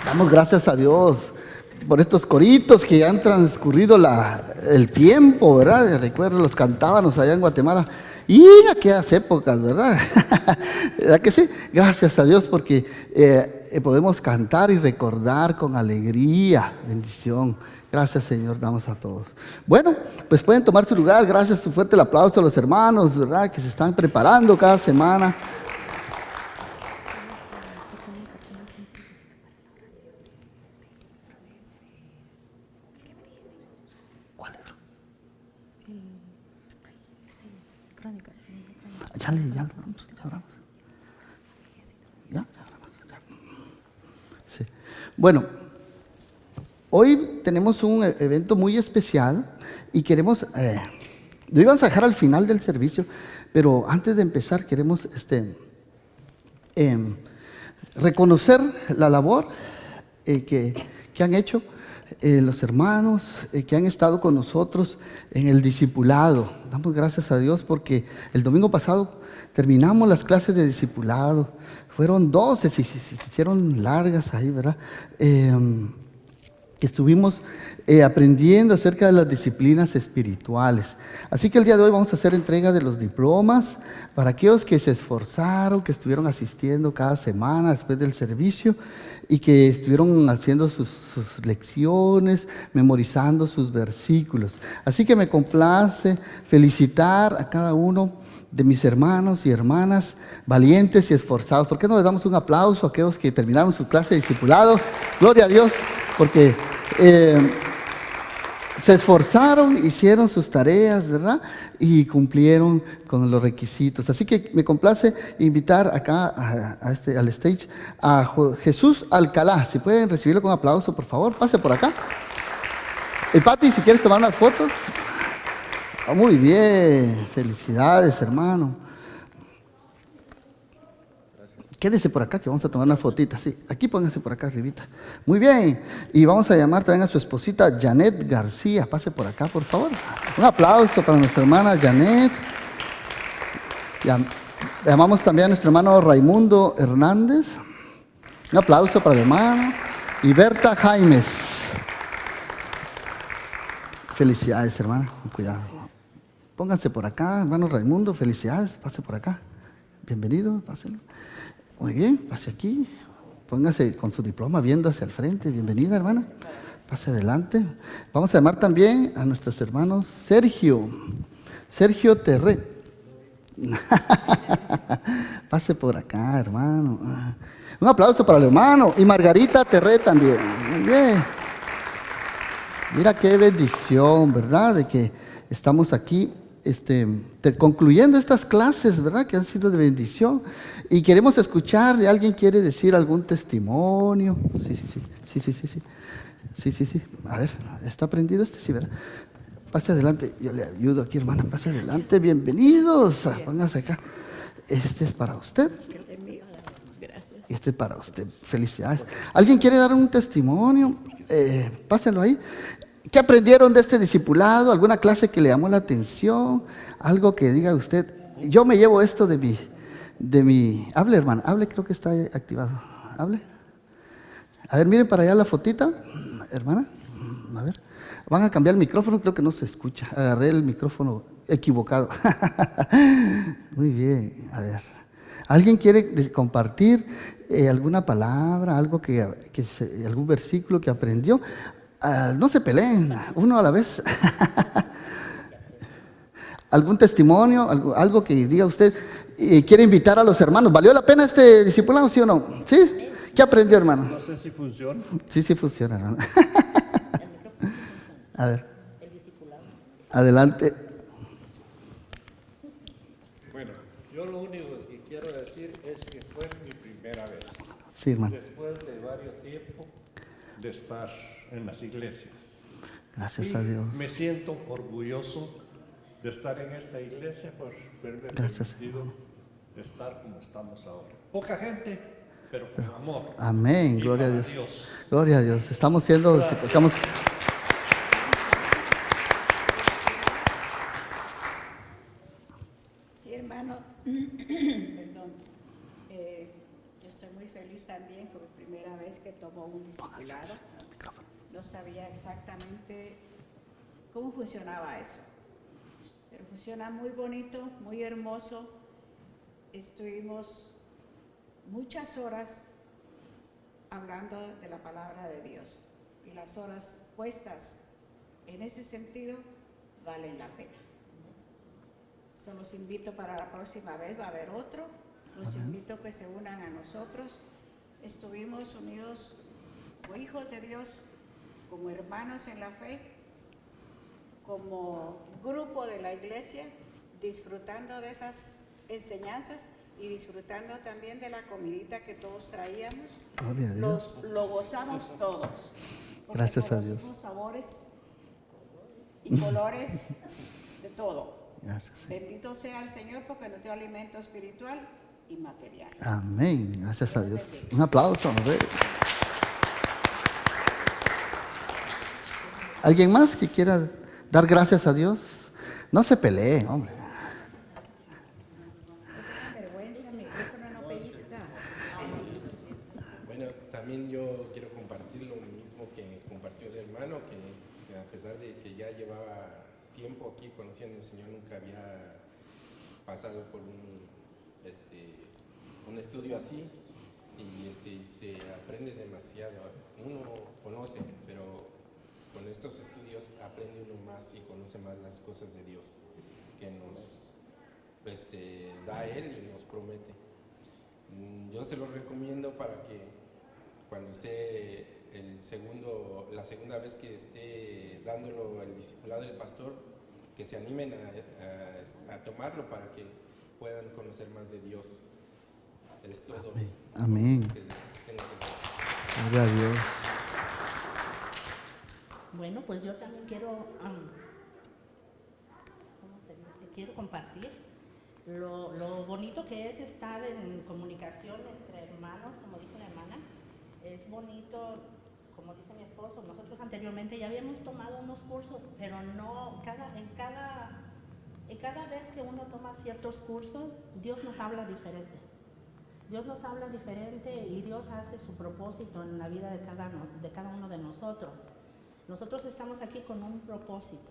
Damos gracias a Dios por estos coritos que han transcurrido el tiempo, ¿verdad? Recuerdo, los cantábamos allá en Guatemala. Y aquellas épocas, ¿verdad? ¿Verdad que sí? Gracias a Dios porque podemos cantar y recordar con alegría. Bendición. Gracias, Señor, damos a todos. Bueno, pues pueden tomar su lugar. Gracias, un fuerte el aplauso a los hermanos, ¿verdad? Que se están preparando cada semana. Ya hablamos. Sí. Bueno, hoy tenemos un evento muy especial y queremos, lo íbamos a dejar al final del servicio, pero antes de empezar queremos reconocer la labor que han hecho los hermanos que han estado con nosotros en el discipulado. Damos gracias a Dios porque el domingo pasado terminamos las clases de discipulado. Fueron 12, se hicieron largas ahí, ¿verdad? Que estuvimos aprendiendo acerca de las disciplinas espirituales. Así que el día de hoy vamos a hacer entrega de los diplomas para aquellos que se esforzaron, que estuvieron asistiendo cada semana después del servicio y que estuvieron haciendo sus lecciones, memorizando sus versículos. Así que me complace felicitar a cada uno de mis hermanos y hermanas valientes y esforzados. ¿Por qué no les damos un aplauso a aquellos que terminaron su clase de discipulado? Gloria a Dios, porque se esforzaron, hicieron sus tareas, ¿verdad? Y cumplieron con los requisitos. Así que me complace invitar acá al stage a Jesús Alcalá. Si pueden recibirlo con aplauso, por favor, pase por acá. Pati, si quieres tomar unas fotos. Oh, muy bien, felicidades, hermano. Quédese por acá que vamos a tomar una fotita, sí. Aquí pónganse por acá arribita. Muy bien. Y vamos a llamar también a su esposita Janet García. Pase por acá, por favor. Un aplauso para nuestra hermana Janet. Llamamos también a nuestro hermano Raimundo Hernández. Un aplauso para el hermano. Y Berta Jaimes. Felicidades, hermana. Con cuidado. Pónganse por acá, hermano Raimundo. Felicidades. Pase por acá. Bienvenido. Pásenlo. Muy bien, pase aquí, póngase con su diploma viendo hacia el frente. Bienvenida, hermana. Pase adelante. Vamos a llamar también a nuestros hermanos Sergio Terré. Pase por acá, hermano. Un aplauso para el hermano. Y Margarita Terré también. Muy bien. Mira qué bendición, ¿verdad? De que estamos aquí concluyendo estas clases, ¿verdad? Que han sido de bendición. Y queremos escuchar, ¿alguien quiere decir algún testimonio? Sí. A ver, ¿está prendido este? Sí, ¿verdad? Pase adelante, yo le ayudo aquí, hermana, pase adelante, bienvenidos. Póngase acá. Este es para usted. Gracias. Este es para usted, felicidades. ¿Alguien quiere dar un testimonio? Pásenlo ahí. ¿Qué aprendieron de este discipulado? ¿Alguna clase que le llamó la atención? Algo que diga usted, yo me llevo esto de mi... Hable, hermana, hable, creo que está activado. Hable. A ver, miren para allá la fotita, hermana. A ver, van a cambiar el micrófono, creo que no se escucha. Agarré el micrófono equivocado. Muy bien, a ver. ¿Alguien quiere compartir alguna palabra, algo algún versículo que aprendió? No se peleen, uno a la vez. ¿Algún testimonio, algo que diga usted? ¿Quiere invitar a los hermanos? ¿Valió la pena este discipulado, sí o no? ¿Sí? ¿Qué aprendió, hermano? No sé si funciona. Sí funciona, hermano. A ver. Adelante. Bueno, yo lo único que quiero decir es que fue mi primera vez. Sí, hermano. Después de varios tiempos de estar en las iglesias. Gracias a Dios. Me siento orgulloso de estar en esta iglesia por haberme permitido estar como estamos ahora. Poca gente, pero con amor. Amén, gloria a Dios. Gloria a Dios. Estamos siendo... Sí, hermano. Perdón. Yo estoy muy feliz feliz también, fue la primera vez que tomó un discipulado. No sabía exactamente cómo funcionaba eso, pero funciona muy bonito, muy hermoso. Estuvimos muchas horas hablando de la palabra de Dios y las horas puestas en ese sentido valen la pena. Solo los invito para la próxima vez, va a haber otro. Los invito a que se unan a nosotros. Estuvimos unidos como hijos de Dios, como hermanos en la fe, como grupo de la iglesia, disfrutando de esas enseñanzas y disfrutando también de la comidita que todos traíamos. Gloria a Dios. Lo gozamos todos. Gracias a Dios. Sabores y colores de todo. Gracias, Señor. Bendito sea el Señor porque nos dio alimento espiritual y material. Amén. Gracias a Dios. Un aplauso, hombre. ¿Alguien más que quiera dar gracias a Dios? No se pelee, hombre. Bueno, también yo quiero compartir lo mismo que compartió el hermano, que a pesar de que ya llevaba tiempo aquí conociendo al Señor, nunca había pasado por un estudio así, y se aprende demasiado. Uno conoce, pero con estos estudios aprende uno más y conoce más las cosas de Dios que nos da Él y nos promete. Yo se los recomiendo para que cuando esté la segunda vez que esté dándolo al discipulado del pastor, que se animen a tomarlo para que puedan conocer más de Dios. Es todo. Amén. Gloria a Dios. Bueno, pues yo también quiero, quiero compartir lo bonito que es estar en comunicación entre hermanos, como dijo la hermana. Es bonito, como dice mi esposo, nosotros anteriormente ya habíamos tomado unos cursos, pero no, en cada vez que uno toma ciertos cursos, Dios nos habla diferente. Dios nos habla diferente y Dios hace su propósito en la vida de cada uno de nosotros. Nosotros estamos aquí con un propósito,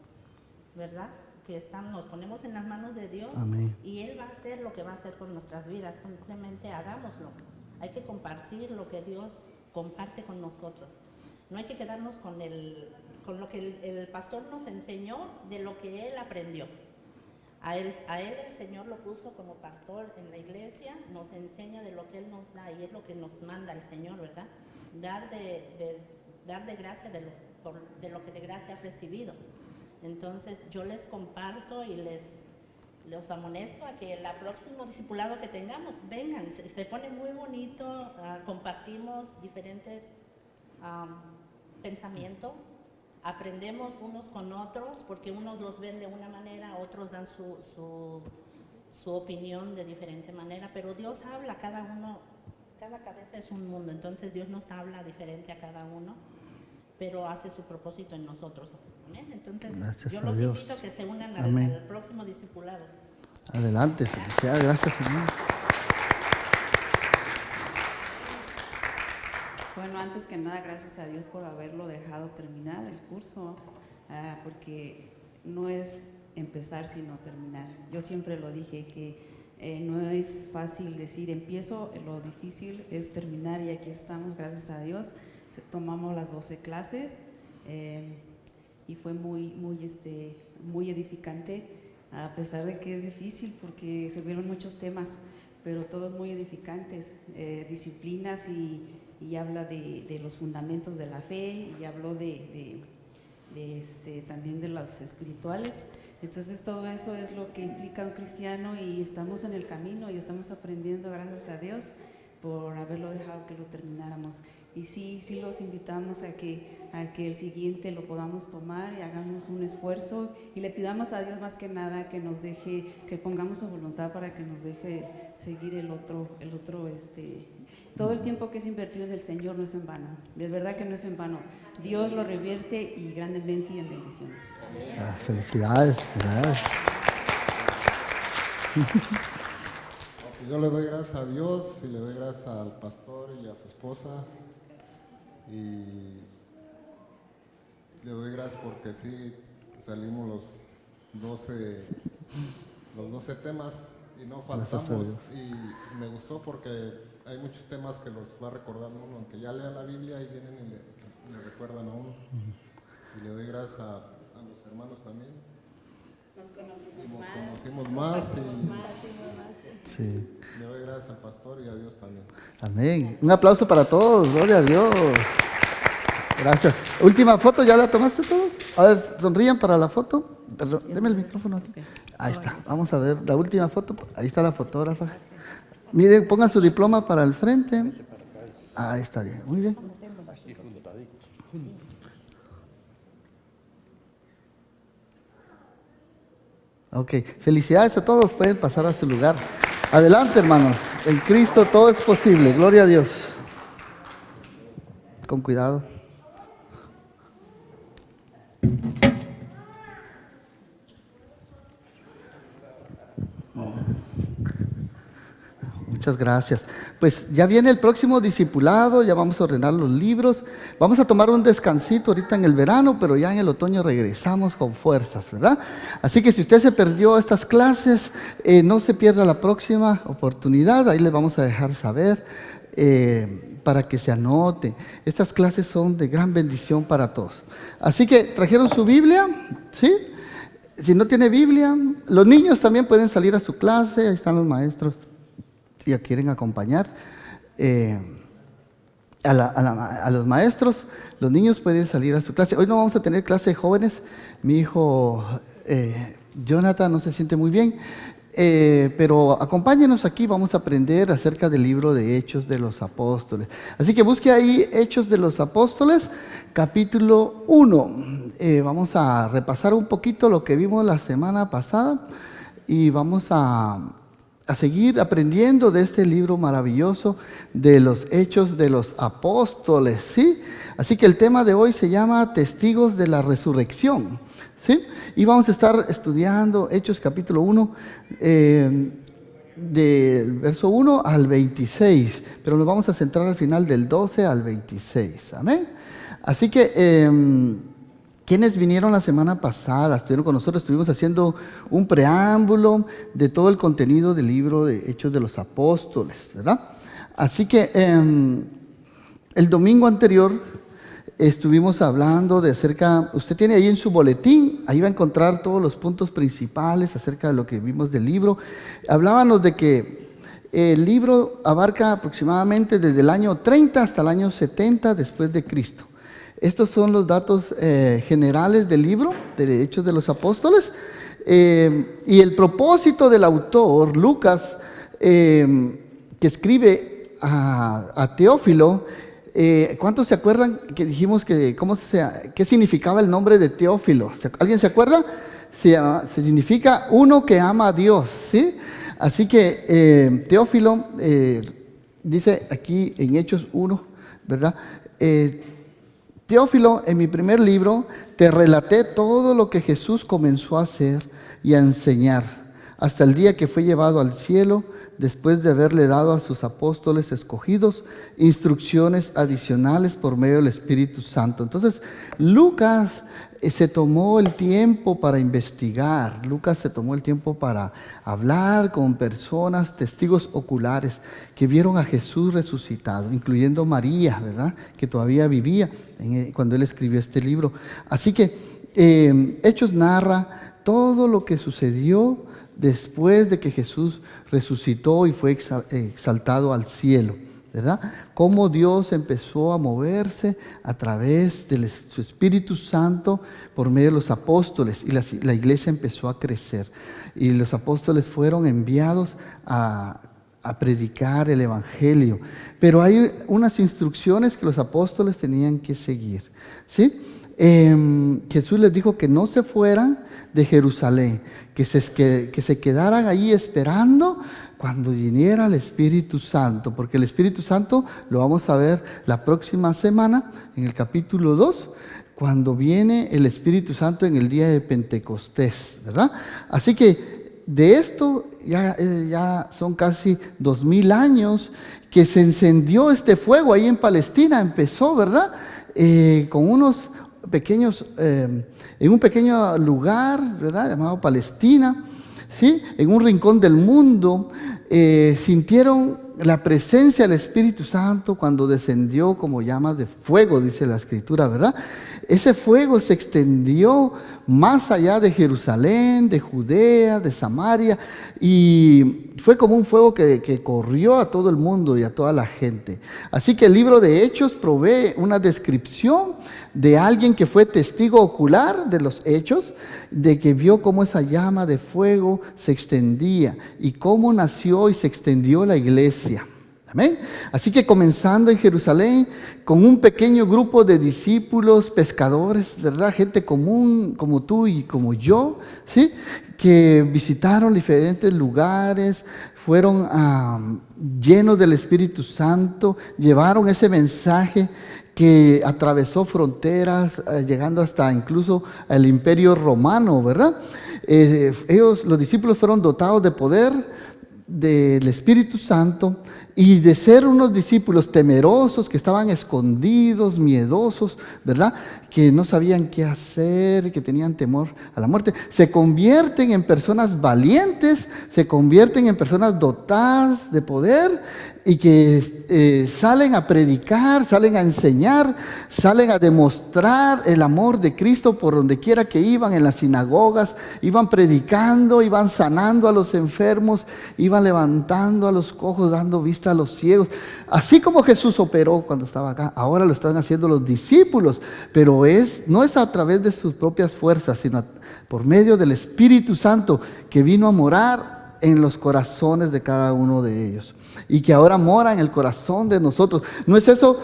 ¿verdad? Que nos ponemos en las manos de Dios. Amén. Y Él va a hacer lo que va a hacer con nuestras vidas, simplemente hagámoslo. Hay que compartir lo que Dios comparte con nosotros. No hay que quedarnos con lo que el pastor nos enseñó de lo que él aprendió. A él el Señor lo puso como pastor en la iglesia, nos enseña de lo que Él nos da y es lo que nos manda el Señor, ¿verdad? Dar de gracia de lo que de gracia has recibido. Entonces yo les comparto y los amonesto a que el próximo discipulado que tengamos, vengan, se pone muy bonito, compartimos diferentes pensamientos, aprendemos unos con otros, porque unos los ven de una manera, otros dan su opinión de diferente manera, pero Dios habla a cada uno, cada cabeza es un mundo, entonces Dios nos habla diferente a cada uno, pero hace su propósito en nosotros. ¿Amén? Entonces Gracias yo a los Dios. invito a que se unan Amén. al próximo discipulado. Adelante, felicidades, gracias, Señor. Bueno, antes que nada, gracias a Dios por haberlo dejado terminar el curso, porque no es empezar sino terminar. Yo siempre lo dije que no es fácil decir empiezo, lo difícil es terminar y aquí estamos, gracias a Dios. Tomamos las 12 clases y fue muy edificante, a pesar de que es difícil porque se vieron muchos temas, pero todos muy edificantes, disciplinas y habla de los fundamentos de la fe y habló también de los espirituales. Entonces todo eso es lo que implica un cristiano y estamos en el camino y estamos aprendiendo, gracias a Dios por haberlo dejado que lo termináramos. Y sí los invitamos a que el siguiente lo podamos tomar y hagamos un esfuerzo y le pidamos a Dios más que nada que nos deje, que pongamos su voluntad para que nos deje seguir el otro todo el tiempo que es invertido en el Señor no es en vano, de verdad que no es en vano. Dios lo revierte y grandemente y en bendiciones. Felicidades. Yo le doy gracias a Dios y le doy gracias al pastor y a su esposa. Y le doy gracias porque sí salimos los 12 temas y no faltamos. Y me gustó porque hay muchos temas que los va recordando uno, aunque ya lea la Biblia y vienen y le recuerdan a uno. Y le doy gracias a los hermanos también. Nos conocimos más y Sí. le doy gracias al pastor y a Dios también. Amén. Un aplauso para todos, gloria a Dios. Gracias. Última foto, ¿ya la tomaste todos? A ver, sonrían para la foto. Perdón, deme el micrófono aquí. Ahí está, vamos a ver la última foto. Ahí está la fotógrafa. Miren, pongan su diploma para el frente. Ahí está bien, muy bien. Ok, felicidades a todos, pueden pasar a su lugar. Adelante, hermanos, en Cristo todo es posible, gloria a Dios. Con cuidado. Muchas gracias. Pues ya viene el próximo discipulado, ya vamos a ordenar los libros. Vamos a tomar un descansito ahorita en el verano, pero ya en el otoño regresamos con fuerzas, ¿verdad? Así que si usted se perdió estas clases, no se pierda la próxima oportunidad, ahí les vamos a dejar saber para que se anote. Estas clases son de gran bendición para todos. Así que, ¿trajeron su Biblia? ¿Sí? Si no tiene Biblia, los niños también pueden salir a su clase, ahí están los maestros. Si ya quieren acompañar a los maestros, los niños pueden salir a su clase. Hoy no vamos a tener clase de jóvenes. Mi hijo Jonathan no se siente muy bien, pero acompáñenos aquí, vamos a aprender acerca del libro de Hechos de los Apóstoles. Así que busque ahí Hechos de los Apóstoles, capítulo 1. Vamos a repasar un poquito lo que vimos la semana pasada y vamos a seguir aprendiendo de este libro maravilloso de los Hechos de los Apóstoles, ¿sí? Así que el tema de hoy se llama Testigos de la Resurrección, ¿sí? Y vamos a estar estudiando Hechos capítulo 1, del verso 1 al 26, pero nos vamos a centrar al final del 12 al 26, ¿amén? Así que quienes vinieron la semana pasada, estuvieron con nosotros, estuvimos haciendo un preámbulo de todo el contenido del libro de Hechos de los Apóstoles, ¿verdad? Así que el domingo anterior estuvimos hablando de acerca, usted tiene ahí en su boletín, ahí va a encontrar todos los puntos principales acerca de lo que vimos del libro. Hablábamos de que el libro abarca aproximadamente desde el año 30 hasta el año 70 después de Cristo. Estos son los datos generales del libro de Hechos de los Apóstoles. Y el propósito del autor, Lucas, que escribe a Teófilo, ¿cuántos se acuerdan que dijimos que qué significaba el nombre de Teófilo? ¿Alguien se acuerda? Significa uno que ama a Dios, ¿sí? Así que Teófilo dice aquí en Hechos 1, ¿verdad? Teófilo, en mi primer libro, te relaté todo lo que Jesús comenzó a hacer y a enseñar, hasta el día que fue llevado al cielo, después de haberle dado a sus apóstoles escogidos instrucciones adicionales por medio del Espíritu Santo. Entonces, Lucas se tomó el tiempo para investigar, Lucas se tomó el tiempo para hablar con personas, testigos oculares, que vieron a Jesús resucitado, incluyendo María, ¿verdad?, que todavía vivía cuando él escribió este libro. Así que Hechos narra todo lo que sucedió después de que Jesús resucitó y fue exaltado al cielo, ¿verdad? Cómo Dios empezó a moverse a través de su Espíritu Santo por medio de los apóstoles, y la iglesia empezó a crecer. Y los apóstoles fueron enviados a predicar el Evangelio. Pero hay unas instrucciones que los apóstoles tenían que seguir, ¿sí? Jesús les dijo que no se fueran de Jerusalén, que se quedaran ahí esperando cuando viniera el Espíritu Santo, porque el Espíritu Santo lo vamos a ver la próxima semana en el capítulo 2, cuando viene el Espíritu Santo en el día de Pentecostés, ¿verdad? Así que de esto ya son casi 2000 años que se encendió este fuego ahí en Palestina. Empezó, ¿verdad? Con unos pequeños, en un pequeño lugar, ¿verdad? Llamado Palestina, ¿sí? En un rincón del mundo, sintieron la presencia del Espíritu Santo cuando descendió como llamas de fuego, dice la Escritura, ¿verdad? Ese fuego se extendió más allá de Jerusalén, de Judea, de Samaria, y fue como un fuego que corrió a todo el mundo y a toda la gente. Así que el libro de Hechos provee una descripción de alguien que fue testigo ocular de los hechos, de que vio cómo esa llama de fuego se extendía y cómo nació y se extendió la iglesia. Amén. Así que comenzando en Jerusalén con un pequeño grupo de discípulos, pescadores, ¿verdad? Gente común como tú y como yo, ¿sí? Que visitaron diferentes lugares, fueron llenos del Espíritu Santo, llevaron ese mensaje que atravesó fronteras, llegando hasta incluso al Imperio Romano, ¿verdad? Los discípulos fueron dotados de poder del Espíritu Santo y de ser unos discípulos temerosos, que estaban escondidos, miedosos, ¿verdad? Que no sabían qué hacer, que tenían temor a la muerte, se convierten en personas valientes, se convierten en personas dotadas de poder y que salen a predicar, salen a enseñar, salen a demostrar el amor de Cristo por donde quiera que iban, en las sinagogas, iban predicando, iban sanando a los enfermos, iban levantando a los cojos, dando vista a los ciegos. Así como Jesús operó cuando estaba acá, ahora lo están haciendo los discípulos, pero no es a través de sus propias fuerzas, sino por medio del Espíritu Santo que vino a morar en los corazones de cada uno de ellos y que ahora mora en el corazón de nosotros. ¿No es eso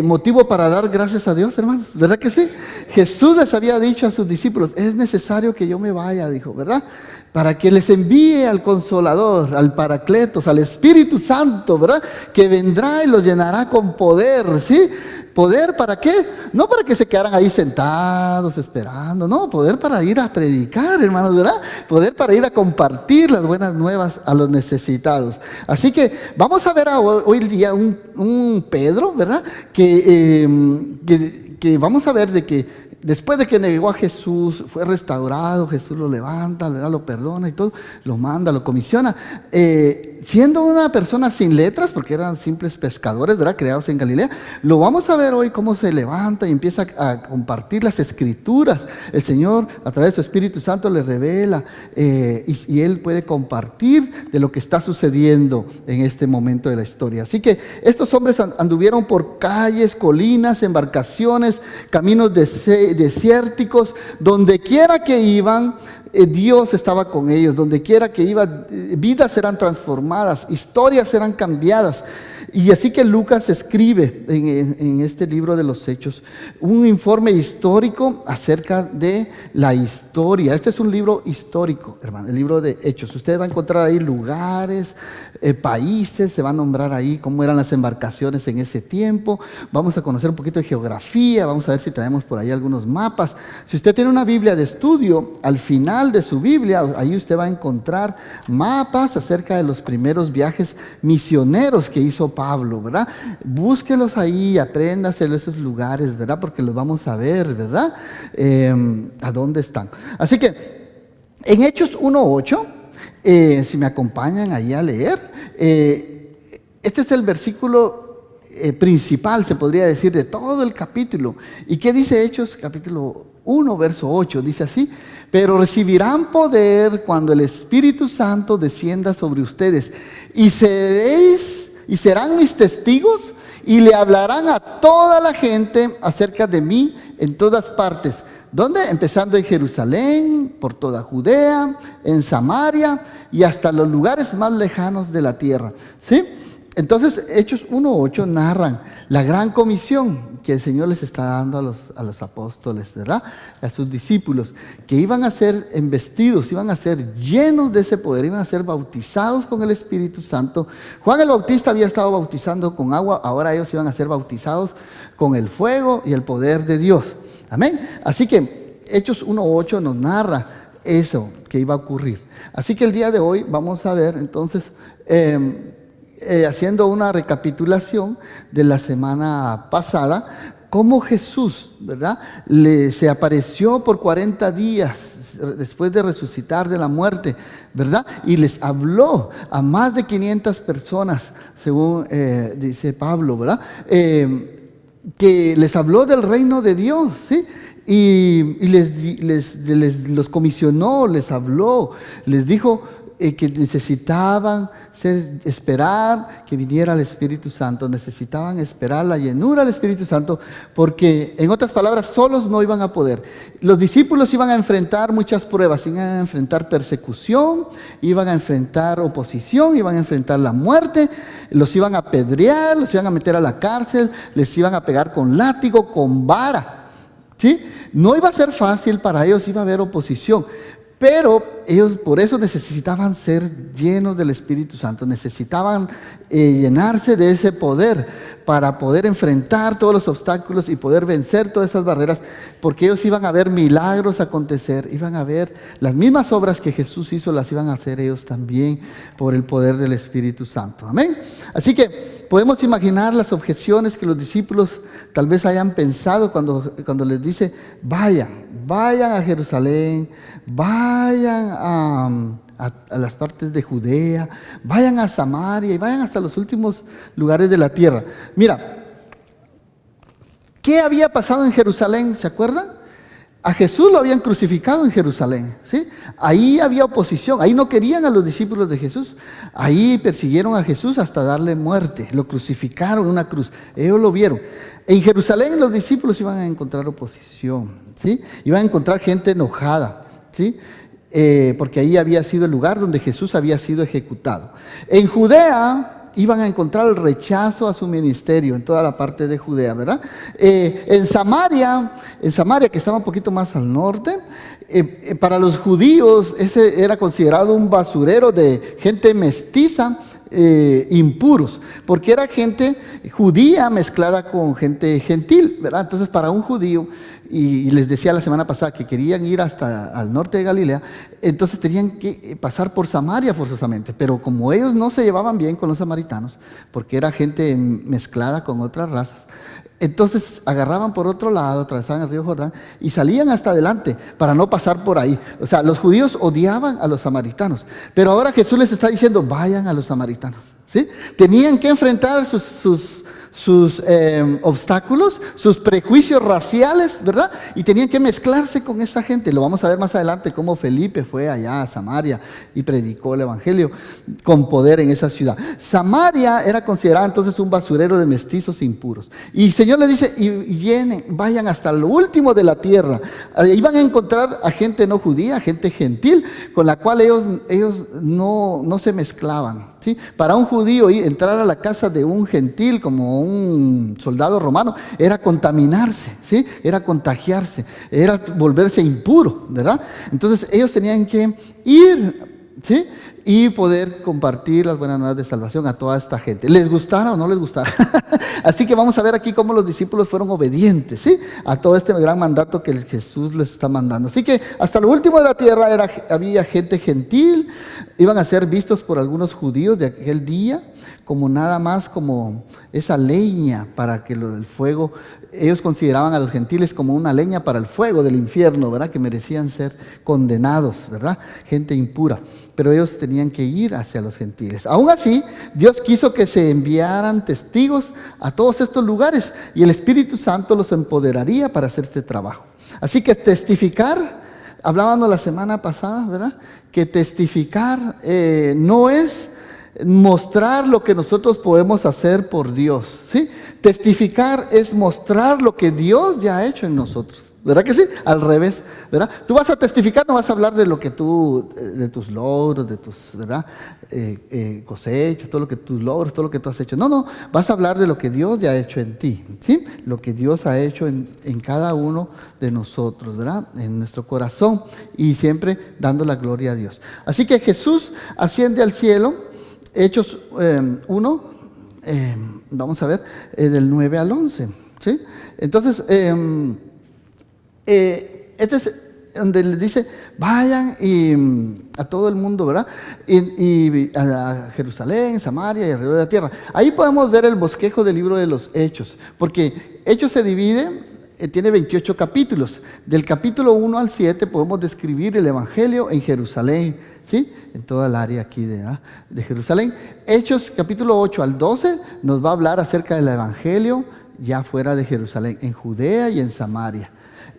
motivo para dar gracias a Dios, hermanos? ¿Verdad que sí? Jesús les había dicho a sus discípulos, es necesario que yo me vaya, dijo, ¿verdad? Para que les envíe al Consolador, al Paracletos, al Espíritu Santo, ¿verdad? Que vendrá y los llenará con poder, ¿sí? ¿Poder para qué? No para que se quedaran ahí sentados esperando, no, poder para ir a predicar, hermanos, ¿verdad? Poder para ir a compartir las buenas nuevas a los necesitados. Así que vamos a ver hoy día un Pedro, ¿verdad? Que vamos a ver de que después de que negó a Jesús, fue restaurado, Jesús lo levanta, ¿verdad? Lo perdona y todo, lo manda, lo comisiona. Siendo una persona sin letras, porque eran simples pescadores, ¿verdad? Creados en Galilea, lo vamos a ver hoy cómo se levanta y empieza a compartir las Escrituras. El Señor, a través de su Espíritu Santo, le revela y Él puede compartir de lo que está sucediendo en este momento de la historia. Así que estos hombres anduvieron por calles, colinas, embarcaciones, caminos desérticos, donde quiera que iban, Dios estaba con ellos. Donde quiera que iban, vidas eran transformadas, historias eran cambiadas. Y así que Lucas escribe en este libro de los Hechos un informe histórico acerca de la historia. Este es un libro histórico, hermano, el libro de Hechos. Usted va a encontrar ahí lugares, países, se va a nombrar ahí cómo eran las embarcaciones en ese tiempo. Vamos a conocer un poquito de geografía, vamos a ver si traemos por ahí algunos mapas. Si usted tiene una Biblia de estudio, al final de su Biblia, ahí usted va a encontrar mapas acerca de los primeros viajes misioneros que hizo Pablo, ¿verdad? Búsquelos ahí, apréndaselo esos lugares, ¿verdad? Porque los vamos a ver, ¿verdad? A dónde están. Así que en Hechos 1:8, si me acompañan ahí a leer, este es el versículo principal, se podría decir, de todo el capítulo. ¿Y qué dice Hechos capítulo 1, verso 8? Dice así: pero recibirán poder cuando el Espíritu Santo descienda sobre ustedes y serán mis testigos y le hablarán a toda la gente acerca de mí en todas partes. ¿Dónde? Empezando en Jerusalén, por toda Judea, en Samaria y hasta los lugares más lejanos de la tierra. ¿Sí? Entonces, Hechos 1:8 narran la gran comisión que el Señor les está dando a los apóstoles, ¿verdad? A sus discípulos, que iban a ser embestidos, iban a ser llenos de ese poder, iban a ser bautizados con el Espíritu Santo. Juan el Bautista había estado bautizando con agua, ahora ellos iban a ser bautizados con el fuego y el poder de Dios. Amén. Así que Hechos 1:8 nos narra eso que iba a ocurrir. Así que el día de hoy vamos a ver entonces, haciendo una recapitulación de la semana pasada, cómo Jesús, ¿verdad?, se apareció por 40 días después de resucitar de la muerte, ¿verdad? Y les habló a más de 500 personas, según dice Pablo, ¿verdad? Que les habló del reino de Dios, ¿sí? Y los comisionó, les habló, les dijo que necesitaban esperar que viniera el Espíritu Santo, necesitaban esperar la llenura del Espíritu Santo, porque en otras palabras, solos no iban a poder. Los discípulos iban a enfrentar muchas pruebas, iban a enfrentar persecución, iban a enfrentar oposición, iban a enfrentar la muerte, los iban a apedrear, los iban a meter a la cárcel, les iban a pegar con látigo, con vara, ¿sí? No iba a ser fácil para ellos, iba a haber oposición. Pero ellos por eso necesitaban ser llenos del Espíritu Santo, necesitaban llenarse de ese poder para poder enfrentar todos los obstáculos y poder vencer todas esas barreras, porque ellos iban a ver milagros acontecer, iban a ver las mismas obras que Jesús hizo, las iban a hacer ellos también por el poder del Espíritu Santo. Amén. Así que podemos imaginar las objeciones que los discípulos tal vez hayan pensado cuando les dice, vayan a Jerusalén, vayan a las partes de Judea, vayan a Samaria y vayan hasta los últimos lugares de la tierra. Mira, ¿qué había pasado en Jerusalén? ¿Se acuerdan? A Jesús lo habían crucificado en Jerusalén, ¿sí? Ahí había oposición, ahí no querían a los discípulos de Jesús, ahí persiguieron a Jesús hasta darle muerte, lo crucificaron en una cruz, ellos lo vieron. En Jerusalén los discípulos iban a encontrar oposición, ¿sí? Iban a encontrar gente enojada, ¿sí? Porque ahí había sido el lugar donde Jesús había sido ejecutado. En Judea iban a encontrar el rechazo a su ministerio en toda la parte de Judea, ¿verdad? En Samaria, que estaba un poquito más al norte, para los judíos ese era considerado un basurero de gente mestiza, impuros, porque era gente judía mezclada con gente gentil, ¿verdad? Entonces para un judío, y les decía la semana pasada que querían ir hasta al norte de Galilea, entonces tenían que pasar por Samaria forzosamente, pero como ellos no se llevaban bien con los samaritanos, porque era gente mezclada con otras razas, entonces agarraban por otro lado, atravesaban el río Jordán y salían hasta adelante para no pasar por ahí. O sea, los judíos odiaban a los samaritanos, pero ahora Jesús les está diciendo, vayan a los samaritanos, ¿sí? Tenían que enfrentar sus obstáculos, sus prejuicios raciales, ¿verdad? Y tenían que mezclarse con esa gente. Lo vamos a ver más adelante, cómo Felipe fue allá a Samaria y predicó el evangelio con poder en esa ciudad. Samaria era considerada entonces un basurero de mestizos e impuros. Y el Señor le dice, vayan hasta lo último de la tierra. Ahí van a encontrar a gente no judía, gente gentil, con la cual ellos no se mezclaban, ¿sí? Para un judío entrar a la casa de un gentil como un soldado romano era contaminarse, ¿sí? Era contagiarse, era volverse impuro, ¿verdad? Entonces ellos tenían que ir, ¿sí? Y poder compartir las buenas nuevas de salvación a toda esta gente, les gustara o no les gustara. Así que vamos a ver aquí cómo los discípulos fueron obedientes, ¿sí? A todo este gran mandato que Jesús les está mandando. Así que hasta lo último de la tierra había gente gentil, iban a ser vistos por algunos judíos de aquel día como nada más como esa leña para que lo del fuego, ellos consideraban a los gentiles como una leña para el fuego del infierno, ¿verdad? Que merecían ser condenados, ¿verdad? Gente impura, pero ellos tenían que ir hacia los gentiles. Aún así, Dios quiso que se enviaran testigos a todos estos lugares y el Espíritu Santo los empoderaría para hacer este trabajo. Así que testificar, hablábamos la semana pasada, ¿verdad? Que testificar no es mostrar lo que nosotros podemos hacer por Dios, ¿sí? Testificar es mostrar lo que Dios ya ha hecho en nosotros, ¿verdad que sí? Al revés, ¿verdad? Tú vas a testificar, no vas a hablar de lo que de tus logros, de tus, ¿verdad? Cosechas, todo lo que tus logros, todo lo que tú has hecho. No, vas a hablar de lo que Dios ya ha hecho en ti, ¿sí? Lo que Dios ha hecho en cada uno de nosotros, ¿verdad? En nuestro corazón y siempre dando la gloria a Dios. Así que Jesús asciende al cielo. Hechos 1, vamos a ver, del 9 al 11, ¿sí? Entonces, este es donde les dice, vayan y a todo el mundo, ¿verdad? Y a Jerusalén, Samaria y alrededor de la tierra. Ahí podemos ver el bosquejo del libro de los Hechos, porque Hechos se divide, tiene 28 capítulos. Del capítulo 1 al 7 podemos describir el Evangelio en Jerusalén, ¿sí? En toda el área aquí de Jerusalén. Hechos capítulo 8 al 12 nos va a hablar acerca del Evangelio ya fuera de Jerusalén, en Judea y en Samaria.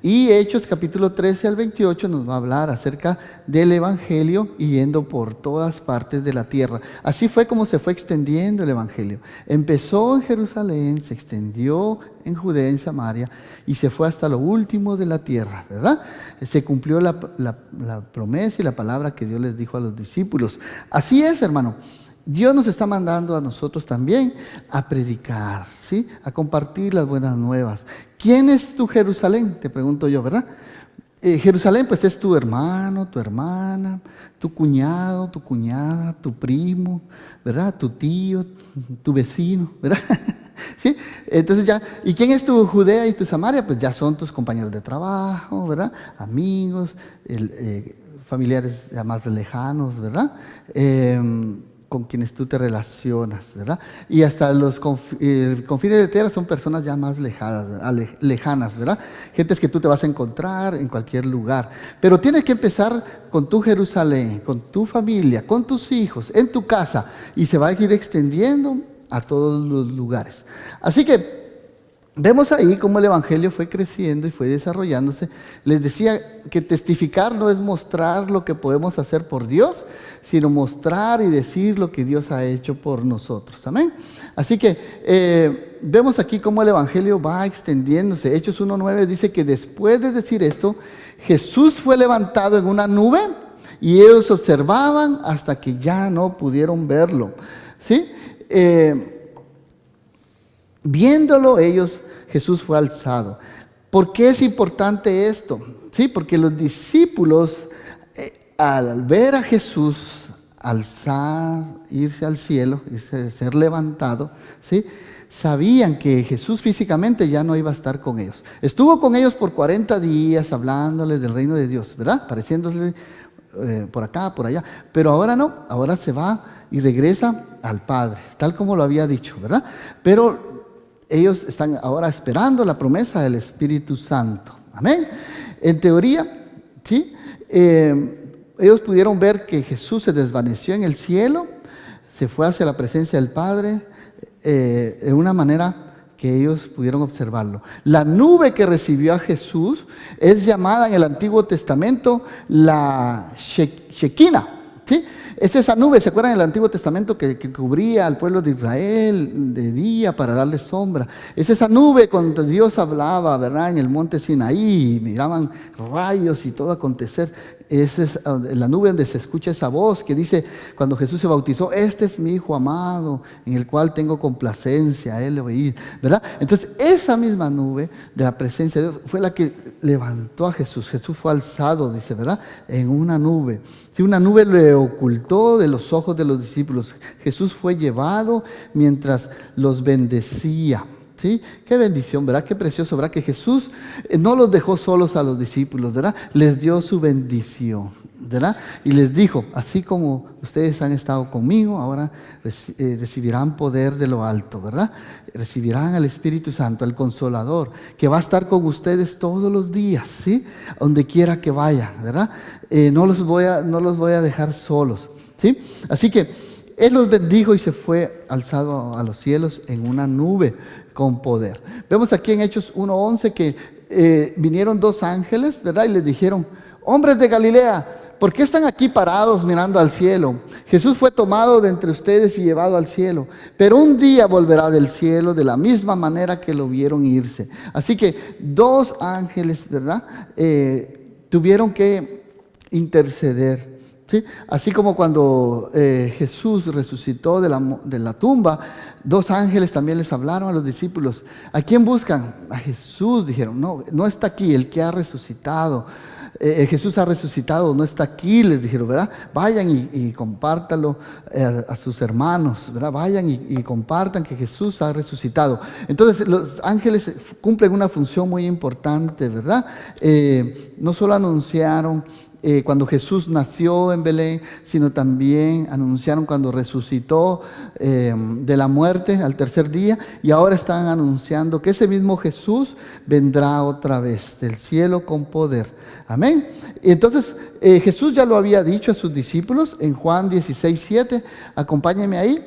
Y Hechos capítulo 13 al 28 nos va a hablar acerca del Evangelio yendo por todas partes de la tierra. Así fue como se fue extendiendo el Evangelio. Empezó en Jerusalén, se extendió en Judea, en Samaria, y se fue hasta lo último de la tierra, ¿verdad? Se cumplió la promesa y la palabra que Dios les dijo a los discípulos. Así es, hermano. Dios nos está mandando a nosotros también a predicar, ¿sí? A compartir las buenas nuevas. ¿Quién es tu Jerusalén? Te pregunto yo, ¿verdad? Jerusalén pues es tu hermano, tu hermana, tu cuñado, tu cuñada, tu primo, ¿verdad? Tu tío, tu vecino, ¿verdad? ¿Sí? Entonces ya, ¿y quién es tu Judea y tu Samaria? Pues ya son tus compañeros de trabajo, ¿verdad? Amigos, familiares ya más lejanos, ¿verdad? Con quienes tú te relacionas, ¿verdad? Y hasta los confines de tierra son personas ya más lejanas, ¿verdad? Gentes que tú te vas a encontrar en cualquier lugar. Pero tienes que empezar con tu Jerusalén, con tu familia, con tus hijos, en tu casa, y se va a ir extendiendo a todos los lugares. Así que vemos ahí cómo el Evangelio fue creciendo y fue desarrollándose. Les decía que testificar no es mostrar lo que podemos hacer por Dios, sino mostrar y decir lo que Dios ha hecho por nosotros. Amén. Así que vemos aquí cómo el Evangelio va extendiéndose. Hechos 1:9 dice que después de decir esto, Jesús fue levantado en una nube y ellos observaban hasta que ya no pudieron verlo. ¿Sí? Viéndolo ellos, Jesús fue alzado. ¿Por qué es importante esto? Sí, porque los discípulos, al ver a Jesús irse al cielo, ser levantado, ¿sí? Sabían que Jesús físicamente ya no iba a estar con ellos. Estuvo con ellos por 40 días hablándoles del reino de Dios, ¿verdad? Pareciéndose por acá, por allá. Pero ahora no, ahora se va y regresa al Padre, tal como lo había dicho, ¿verdad? Pero ellos están ahora esperando la promesa del Espíritu Santo. Amén. En teoría, ¿sí? Ellos pudieron ver que Jesús se desvaneció en el cielo, se fue hacia la presencia del Padre, de una manera que ellos pudieron observarlo. La nube que recibió a Jesús es llamada en el Antiguo Testamento la Shekinah. ¿Sí? Es esa nube, ¿se acuerdan del Antiguo Testamento que cubría al pueblo de Israel de día para darle sombra? Es esa nube cuando Dios hablaba, ¿verdad? En el monte Sinaí, miraban rayos y todo acontecer. Esa es la nube donde se escucha esa voz que dice cuando Jesús se bautizó: este es mi Hijo amado, en el cual tengo complacencia, a Él oír, ¿verdad? Entonces esa misma nube de la presencia de Dios fue la que levantó a Jesús. Jesús fue alzado, dice, ¿verdad? En una nube. Si una nube le ocultó de los ojos de los discípulos, Jesús fue llevado mientras los bendecía. ¿Sí? Qué bendición, ¿verdad? Qué precioso, ¿verdad? Que Jesús no los dejó solos a los discípulos, ¿verdad? Les dio su bendición, ¿verdad? Y les dijo: así como ustedes han estado conmigo, ahora recibirán poder de lo alto, ¿verdad? Recibirán al Espíritu Santo, al Consolador, que va a estar con ustedes todos los días, ¿sí? Donde quiera que vayan, ¿verdad? No los voy a dejar solos, ¿sí? Así que Él los bendijo y se fue alzado a los cielos en una nube con poder. Vemos aquí en Hechos 1:11 que vinieron dos ángeles, ¿verdad? Y les dijeron: hombres de Galilea, ¿por qué están aquí parados mirando al cielo? Jesús fue tomado de entre ustedes y llevado al cielo, pero un día volverá del cielo de la misma manera que lo vieron irse. Así que dos ángeles, ¿verdad? Tuvieron que interceder ¿sí? Así como cuando Jesús resucitó de la tumba, 2 ángeles también les hablaron a los discípulos. ¿A quién buscan? A Jesús, dijeron. No, no está aquí el que ha resucitado. Jesús ha resucitado, no está aquí, les dijeron, ¿verdad? Vayan y compártalo a sus hermanos, ¿verdad? Vayan y compartan que Jesús ha resucitado. Entonces los ángeles cumplen una función muy importante, ¿verdad? No solo anunciaron cuando Jesús nació en Belén, sino también anunciaron cuando resucitó de la muerte al tercer día, y ahora están anunciando que ese mismo Jesús vendrá otra vez del cielo con poder. Amén. Y entonces Jesús ya lo había dicho a sus discípulos en Juan 16:7. Acompáñenme ahí.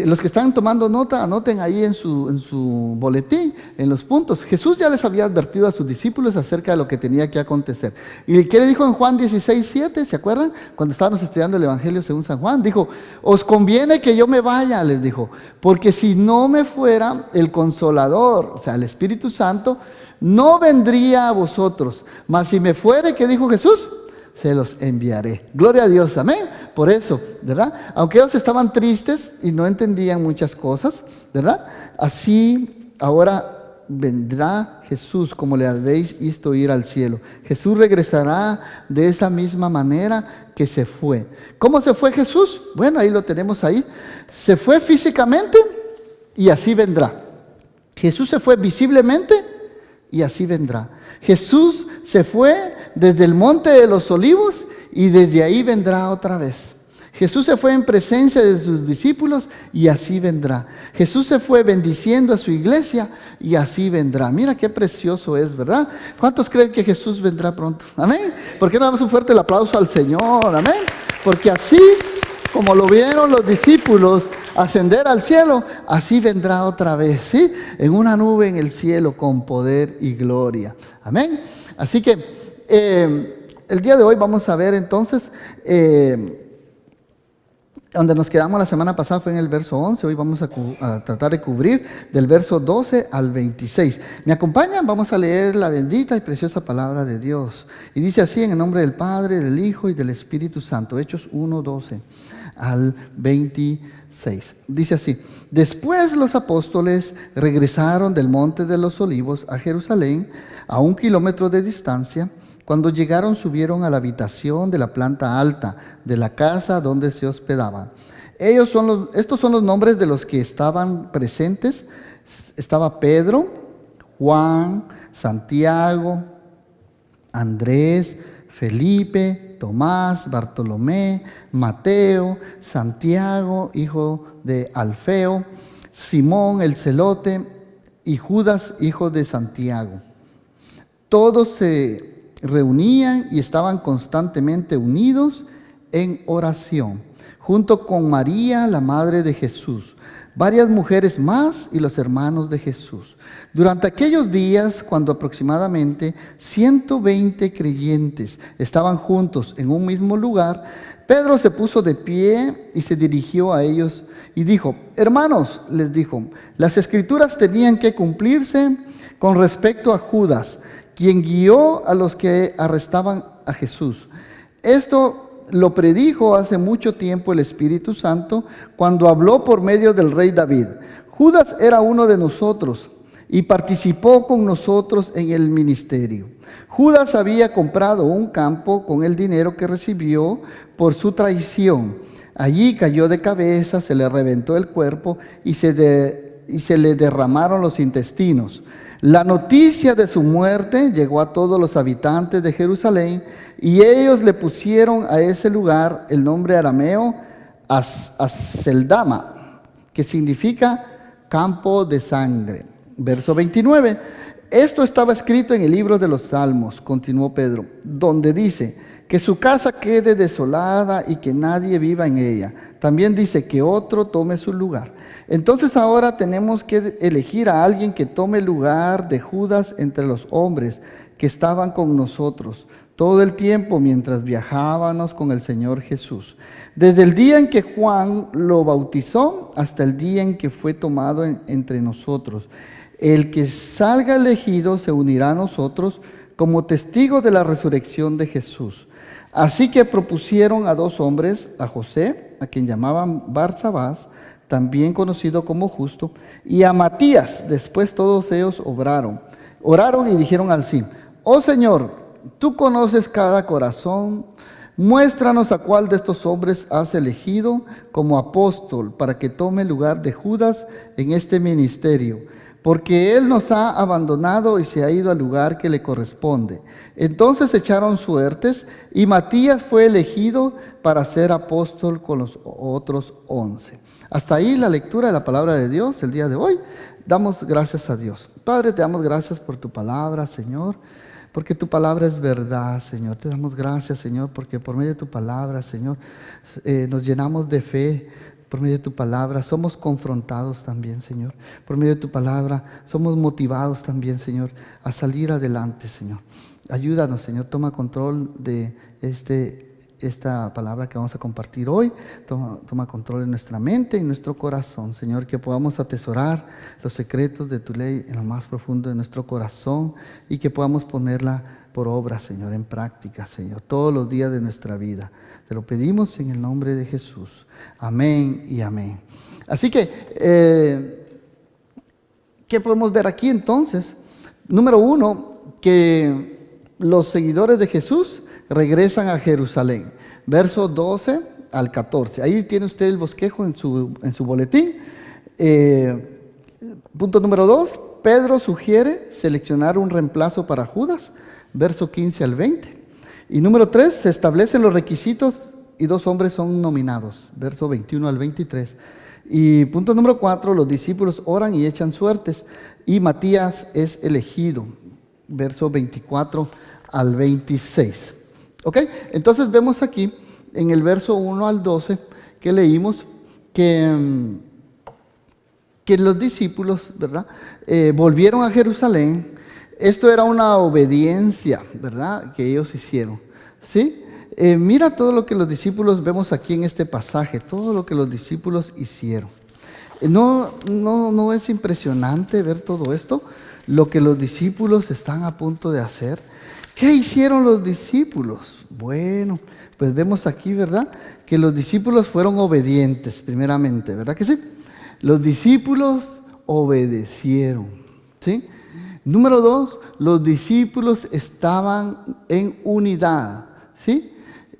Los que están tomando nota, anoten ahí en su boletín, en los puntos. Jesús ya les había advertido a sus discípulos acerca de lo que tenía que acontecer. ¿Y qué le dijo en Juan 16:7? ¿Se acuerdan? Cuando estábamos estudiando el Evangelio según San Juan, dijo, os conviene que yo me vaya, les dijo, porque si no me fuera el Consolador, o sea, el Espíritu Santo, no vendría a vosotros. Mas si me fuere, ¿qué dijo Jesús? Se los enviaré. Gloria a Dios, amén. Por eso, ¿verdad? Aunque ellos estaban tristes y no entendían muchas cosas, ¿verdad? Así ahora vendrá Jesús como le habéis visto ir al cielo. Jesús regresará de esa misma manera que se fue. ¿Cómo se fue Jesús? Bueno, ahí lo tenemos ahí. Se fue físicamente y así vendrá. Jesús se fue visiblemente y así vendrá. Jesús se fue desde el monte de los olivos y desde ahí vendrá otra vez. Jesús se fue en presencia de sus discípulos y así vendrá. Jesús se fue bendiciendo a su iglesia y así vendrá. Mira qué precioso es, ¿verdad? ¿Cuántos creen que Jesús vendrá pronto? Amén. ¿Por qué no damos un fuerte aplauso al Señor? Amén. Porque así como lo vieron los discípulos ascender al cielo, así vendrá otra vez, ¿sí? En una nube en el cielo con poder y gloria. Amén. Así que el día de hoy vamos a ver entonces, donde nos quedamos la semana pasada fue en el verso 11, hoy vamos a tratar de cubrir del verso 12 al 26. ¿Me acompañan? Vamos a leer la bendita y preciosa palabra de Dios. Y dice así, en el nombre del Padre, del Hijo y del Espíritu Santo. Hechos 1, 12 al 26. Dice así: después los apóstoles regresaron del monte de los olivos a Jerusalén, a 1 kilómetro de distancia. Cuando llegaron, subieron a la habitación de la planta alta de la casa donde se hospedaban. Estos son los nombres de los que estaban presentes. Estaba Pedro, Juan, Santiago, Andrés, Felipe, Tomás, Bartolomé, Mateo, Santiago, hijo de Alfeo, Simón el celote y Judas, hijo de Santiago. Todos se reunían y estaban constantemente unidos en oración, junto con María, la madre de Jesús, varias mujeres más y los hermanos de Jesús. Durante aquellos días, cuando aproximadamente 120 creyentes estaban juntos en un mismo lugar, Pedro se puso de pie y se dirigió a ellos y dijo: hermanos, les dijo, las escrituras tenían que cumplirse con respecto a Judas, quien guió a los que arrestaban a Jesús. Esto lo predijo hace mucho tiempo el Espíritu Santo cuando habló por medio del rey David. Judas era uno de nosotros y participó con nosotros en el ministerio. Judas había comprado un campo con el dinero que recibió por su traición. Allí cayó de cabeza, se le reventó el cuerpo y se le derramaron los intestinos. La noticia de su muerte llegó a todos los habitantes de Jerusalén y ellos le pusieron a ese lugar el nombre arameo Aceldama, que significa campo de sangre. Verso 29. Esto estaba escrito en el libro de los Salmos, continuó Pedro, donde dice que su casa quede desolada y que nadie viva en ella. También dice que otro tome su lugar. Entonces ahora tenemos que elegir a alguien que tome el lugar de Judas entre los hombres que estaban con nosotros todo el tiempo mientras viajábamos con el Señor Jesús. Desde el día en que Juan lo bautizó hasta el día en que fue tomado entre nosotros. El que salga elegido se unirá a nosotros como testigos de la resurrección de Jesús. Así que propusieron a 2 hombres, a José, a quien llamaban Barsabás, también conocido como Justo, y a Matías. Después todos ellos oraron y dijeron al sí: oh Señor, tú conoces cada corazón, muéstranos a cuál de estos hombres has elegido como apóstol para que tome el lugar de Judas en este ministerio, porque él nos ha abandonado y se ha ido al lugar que le corresponde. Entonces echaron suertes y Matías fue elegido para ser apóstol con los otros 11. Hasta ahí la lectura de la palabra de Dios el día de hoy. Damos gracias a Dios. Padre, te damos gracias por tu palabra, Señor, porque tu palabra es verdad, Señor. Te damos gracias, Señor, porque por medio de tu palabra, Señor, nos llenamos de fe. Por medio de tu palabra somos confrontados también, Señor. Por medio de tu palabra somos motivados también, Señor, a salir adelante, Señor. Ayúdanos, Señor. Toma control de esta palabra que vamos a compartir hoy. Toma control en nuestra mente y en nuestro corazón, Señor, que podamos atesorar los secretos de tu ley en lo más profundo de nuestro corazón y que podamos ponerla por obra, Señor, en práctica, Señor, todos los días de nuestra vida. Te lo pedimos en el nombre de Jesús. Amén y amén. Así que, ¿qué podemos ver aquí entonces? Número 1, que los seguidores de Jesús regresan a Jerusalén. Versos 12 al 14. Ahí tiene usted el bosquejo en su boletín. Punto número 2, Pedro sugiere seleccionar un reemplazo para Judas. Verso 15 al 20. Y número 3, se establecen los requisitos y 2 hombres son nominados. Verso 21 al 23. Y punto número 4, los discípulos oran y echan suertes. Y Matías es elegido. Verso 24 al 26. ¿Ok? Entonces vemos aquí en el verso 1 al 12 que leímos que los discípulos, ¿verdad? Volvieron a Jerusalén. Esto era una obediencia, ¿verdad?, que ellos hicieron, ¿sí? Mira todo lo que los discípulos vemos aquí en este pasaje, todo lo que los discípulos hicieron. ¿No es impresionante ver todo esto? Lo que los discípulos están a punto de hacer. ¿Qué hicieron los discípulos? Bueno, pues vemos aquí, ¿verdad?, que los discípulos fueron obedientes, primeramente, ¿verdad que sí? Los discípulos obedecieron, ¿sí? Número 2, los discípulos estaban en unidad, ¿sí?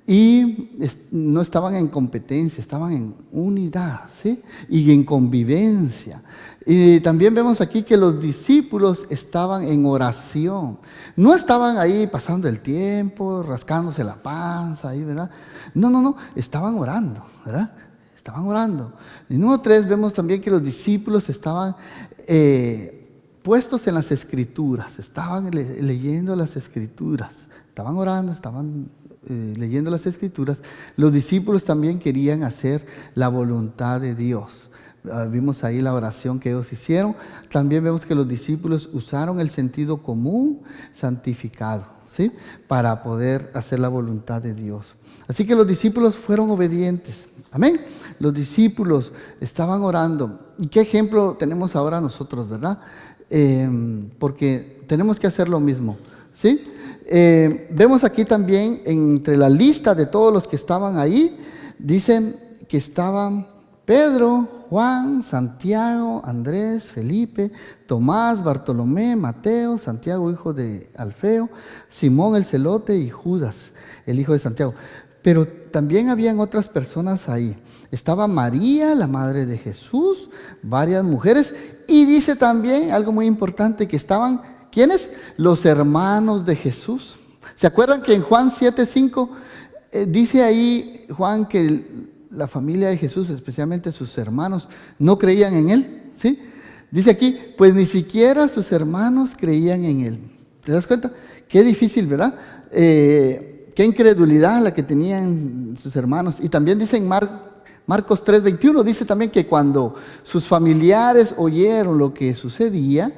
Y no estaban en competencia, estaban en unidad, ¿sí? Y en convivencia. Y también vemos aquí que los discípulos estaban en oración. No estaban ahí pasando el tiempo, rascándose la panza, ahí, ¿verdad? No, estaban orando, ¿verdad? Estaban orando. Y número 3, vemos también que los discípulos estaban puestos en las Escrituras, estaban leyendo las Escrituras, estaban orando, estaban leyendo las Escrituras. Los discípulos también querían hacer la voluntad de Dios. Vimos ahí la oración que ellos hicieron. También vemos que los discípulos usaron el sentido común santificado, ¿sí?, para poder hacer la voluntad de Dios. Así que los discípulos fueron obedientes. Amén. Los discípulos estaban orando. ¿Y qué ejemplo tenemos ahora nosotros, verdad? Porque tenemos que hacer lo mismo, ¿sí? Vemos aquí también entre la lista de todos los que estaban ahí, dicen que estaban Pedro, Juan, Santiago, Andrés, Felipe, Tomás, Bartolomé, Mateo, Santiago, hijo de Alfeo, Simón el celote y Judas, el hijo de Santiago. Pero también habían otras personas ahí. Estaba María, la madre de Jesús, varias mujeres, y dice también algo muy importante, que estaban, ¿quiénes? Los hermanos de Jesús. ¿Se acuerdan que en Juan 7:5 dice ahí Juan que la familia de Jesús, especialmente sus hermanos, no creían en él? ¿Sí? Dice aquí, pues ni siquiera sus hermanos creían en él. ¿Te das cuenta? Qué difícil, ¿verdad? Qué incredulidad la que tenían sus hermanos. Y también dice en Marcos 3:21, dice también que cuando sus familiares oyeron lo que sucedía,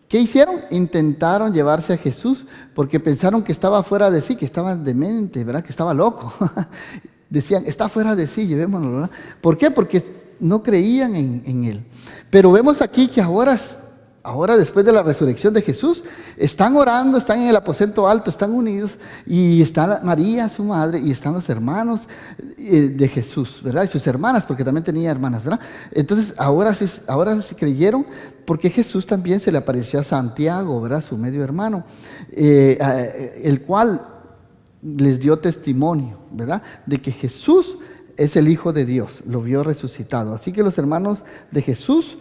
¿qué hicieron? Intentaron llevarse a Jesús porque pensaron que estaba fuera de sí, que estaba demente, ¿verdad?, que estaba loco. Decían, está fuera de sí, llevémonos, ¿verdad? ¿Por qué? Porque no creían en él. Pero vemos aquí que ahora ahora después de la resurrección de Jesús, están orando, están en el aposento alto, están unidos, y está María, su madre, y están los hermanos de Jesús, ¿verdad? Y sus hermanas, porque también tenía hermanas, ¿verdad? Entonces, ahora sí creyeron, porque Jesús también se le apareció a Santiago, ¿verdad? Su medio hermano, el cual les dio testimonio, ¿verdad? De que Jesús es el Hijo de Dios, lo vio resucitado. Así que los hermanos de Jesús,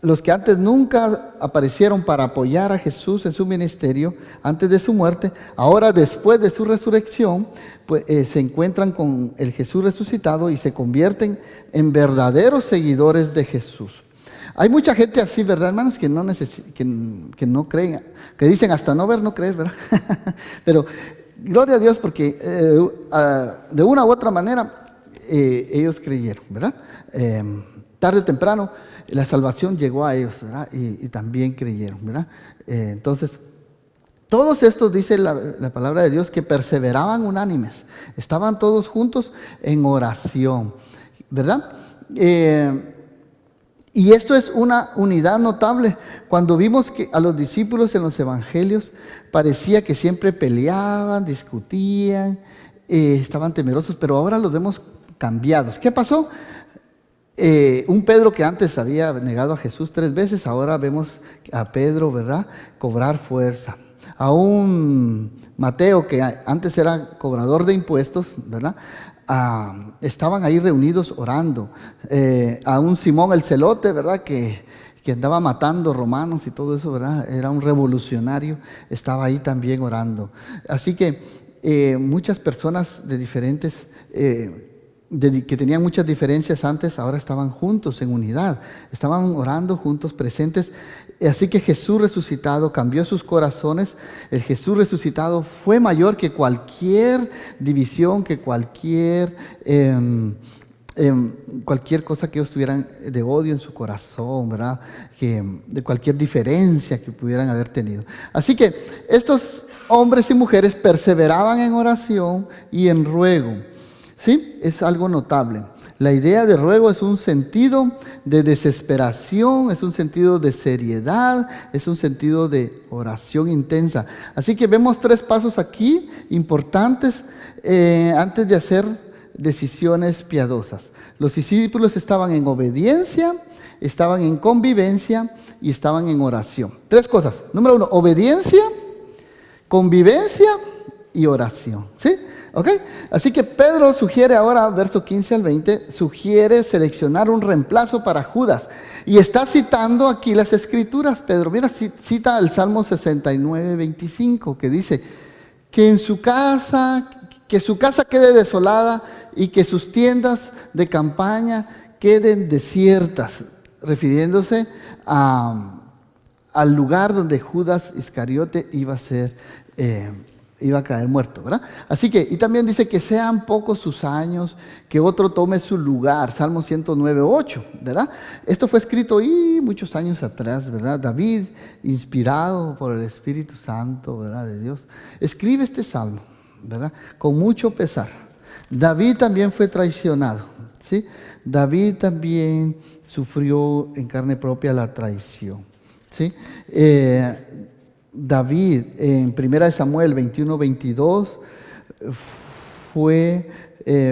los que antes nunca aparecieron para apoyar a Jesús en su ministerio, antes de su muerte, ahora después de su resurrección, pues se encuentran con el Jesús resucitado y se convierten en verdaderos seguidores de Jesús. Hay mucha gente así, ¿verdad, hermanos? Que que no creen, que dicen hasta no ver, no creer, ¿verdad? Pero gloria a Dios, porque de una u otra manera ellos creyeron, ¿verdad? Tarde o temprano la salvación llegó a ellos, ¿verdad? Y también creyeron, ¿verdad? Entonces, todos estos, dice la palabra de Dios, que perseveraban unánimes, estaban todos juntos en oración, ¿verdad? Y esto es una unidad notable. Cuando vimos que a los discípulos en los evangelios parecía que siempre peleaban, discutían, estaban temerosos, pero ahora los vemos cambiados. ¿Qué pasó? Un Pedro que antes había negado a Jesús 3 veces, ahora vemos a Pedro, ¿verdad?, cobrar fuerza. A un Mateo que antes era cobrador de impuestos, ¿verdad?, estaban ahí reunidos orando. A un Simón el celote, ¿verdad?, que andaba matando romanos y todo eso, ¿verdad?, era un revolucionario, estaba ahí también orando. Así que muchas personas de diferentes que tenían muchas diferencias antes, ahora estaban juntos en unidad, estaban orando juntos, presentes. Así que Jesús resucitado cambió sus corazones. El Jesús resucitado fue mayor que cualquier división, que cualquier cosa que ellos tuvieran de odio en su corazón, ¿verdad? De cualquier diferencia que pudieran haber tenido. Así que estos hombres y mujeres perseveraban en oración y en ruego. ¿Sí? Es algo notable. La idea de ruego es un sentido de desesperación, es un sentido de seriedad, es un sentido de oración intensa. Así que vemos 3 pasos aquí importantes antes de hacer decisiones piadosas. Los discípulos estaban en obediencia, estaban en convivencia y estaban en oración. 3 cosas. Número 1, obediencia, convivencia y oración. ¿Sí? ¿Ok? Así que Pedro sugiere ahora, verso 15 al 20, sugiere seleccionar un reemplazo para Judas. Y está citando aquí las Escrituras, Pedro. Mira, cita el Salmo 69, 25, que dice que su casa quede desolada y que sus tiendas de campaña queden desiertas, refiriéndose al lugar donde Judas Iscariote iba a caer muerto, ¿verdad? Así que, y también dice que sean pocos sus años, que otro tome su lugar, Salmo 109, 8, ¿verdad? Esto fue escrito muchos años atrás, ¿verdad? David, inspirado por el Espíritu Santo, ¿verdad?, de Dios, escribe este salmo, ¿verdad?, con mucho pesar. David también fue traicionado, ¿sí? David también sufrió en carne propia la traición, ¿sí? David, en 1 Samuel 21, 22, fue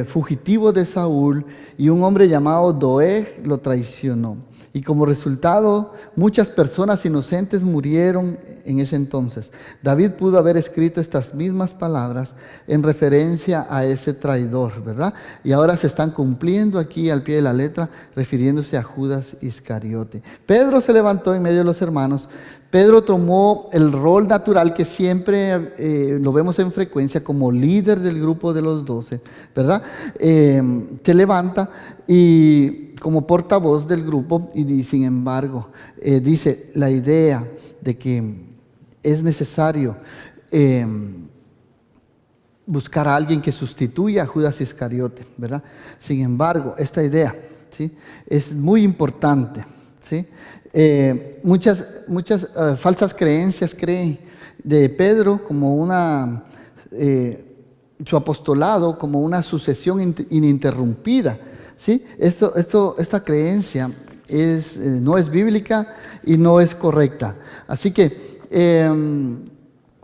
fugitivo de Saúl y un hombre llamado Doeg lo traicionó. Y como resultado, muchas personas inocentes murieron en ese entonces. David pudo haber escrito estas mismas palabras en referencia a ese traidor, ¿verdad? Y ahora se están cumpliendo aquí al pie de la letra, refiriéndose a Judas Iscariote. Pedro se levantó en medio de los hermanos. Pedro tomó el rol natural que siempre lo vemos en frecuencia como líder del grupo de los 12, ¿verdad? Se levanta y como portavoz del grupo y sin embargo dice la idea de que es necesario buscar a alguien que sustituya a Judas Iscariote, ¿verdad? Sin embargo, esta idea, ¿sí?, es muy importante, ¿sí? Muchas falsas creencias creen de Pedro como su apostolado como una sucesión ininterrumpida, ¿sí? Esta creencia no es bíblica y no es correcta. Así que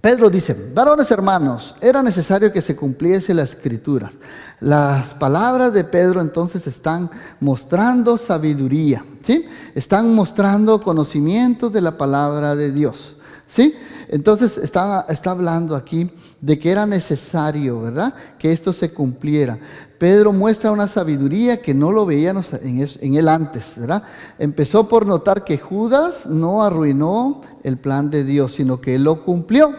Pedro dice: varones hermanos, era necesario que se cumpliese la escritura. Las palabras de Pedro entonces están mostrando sabiduría, ¿sí? Están mostrando conocimientos de la palabra de Dios, ¿sí? Entonces está hablando aquí de que era necesario, ¿verdad?, que esto se cumpliera. Pedro muestra una sabiduría que no lo veíamos en él antes, ¿verdad? Empezó por notar que Judas no arruinó el plan de Dios, sino que él lo cumplió.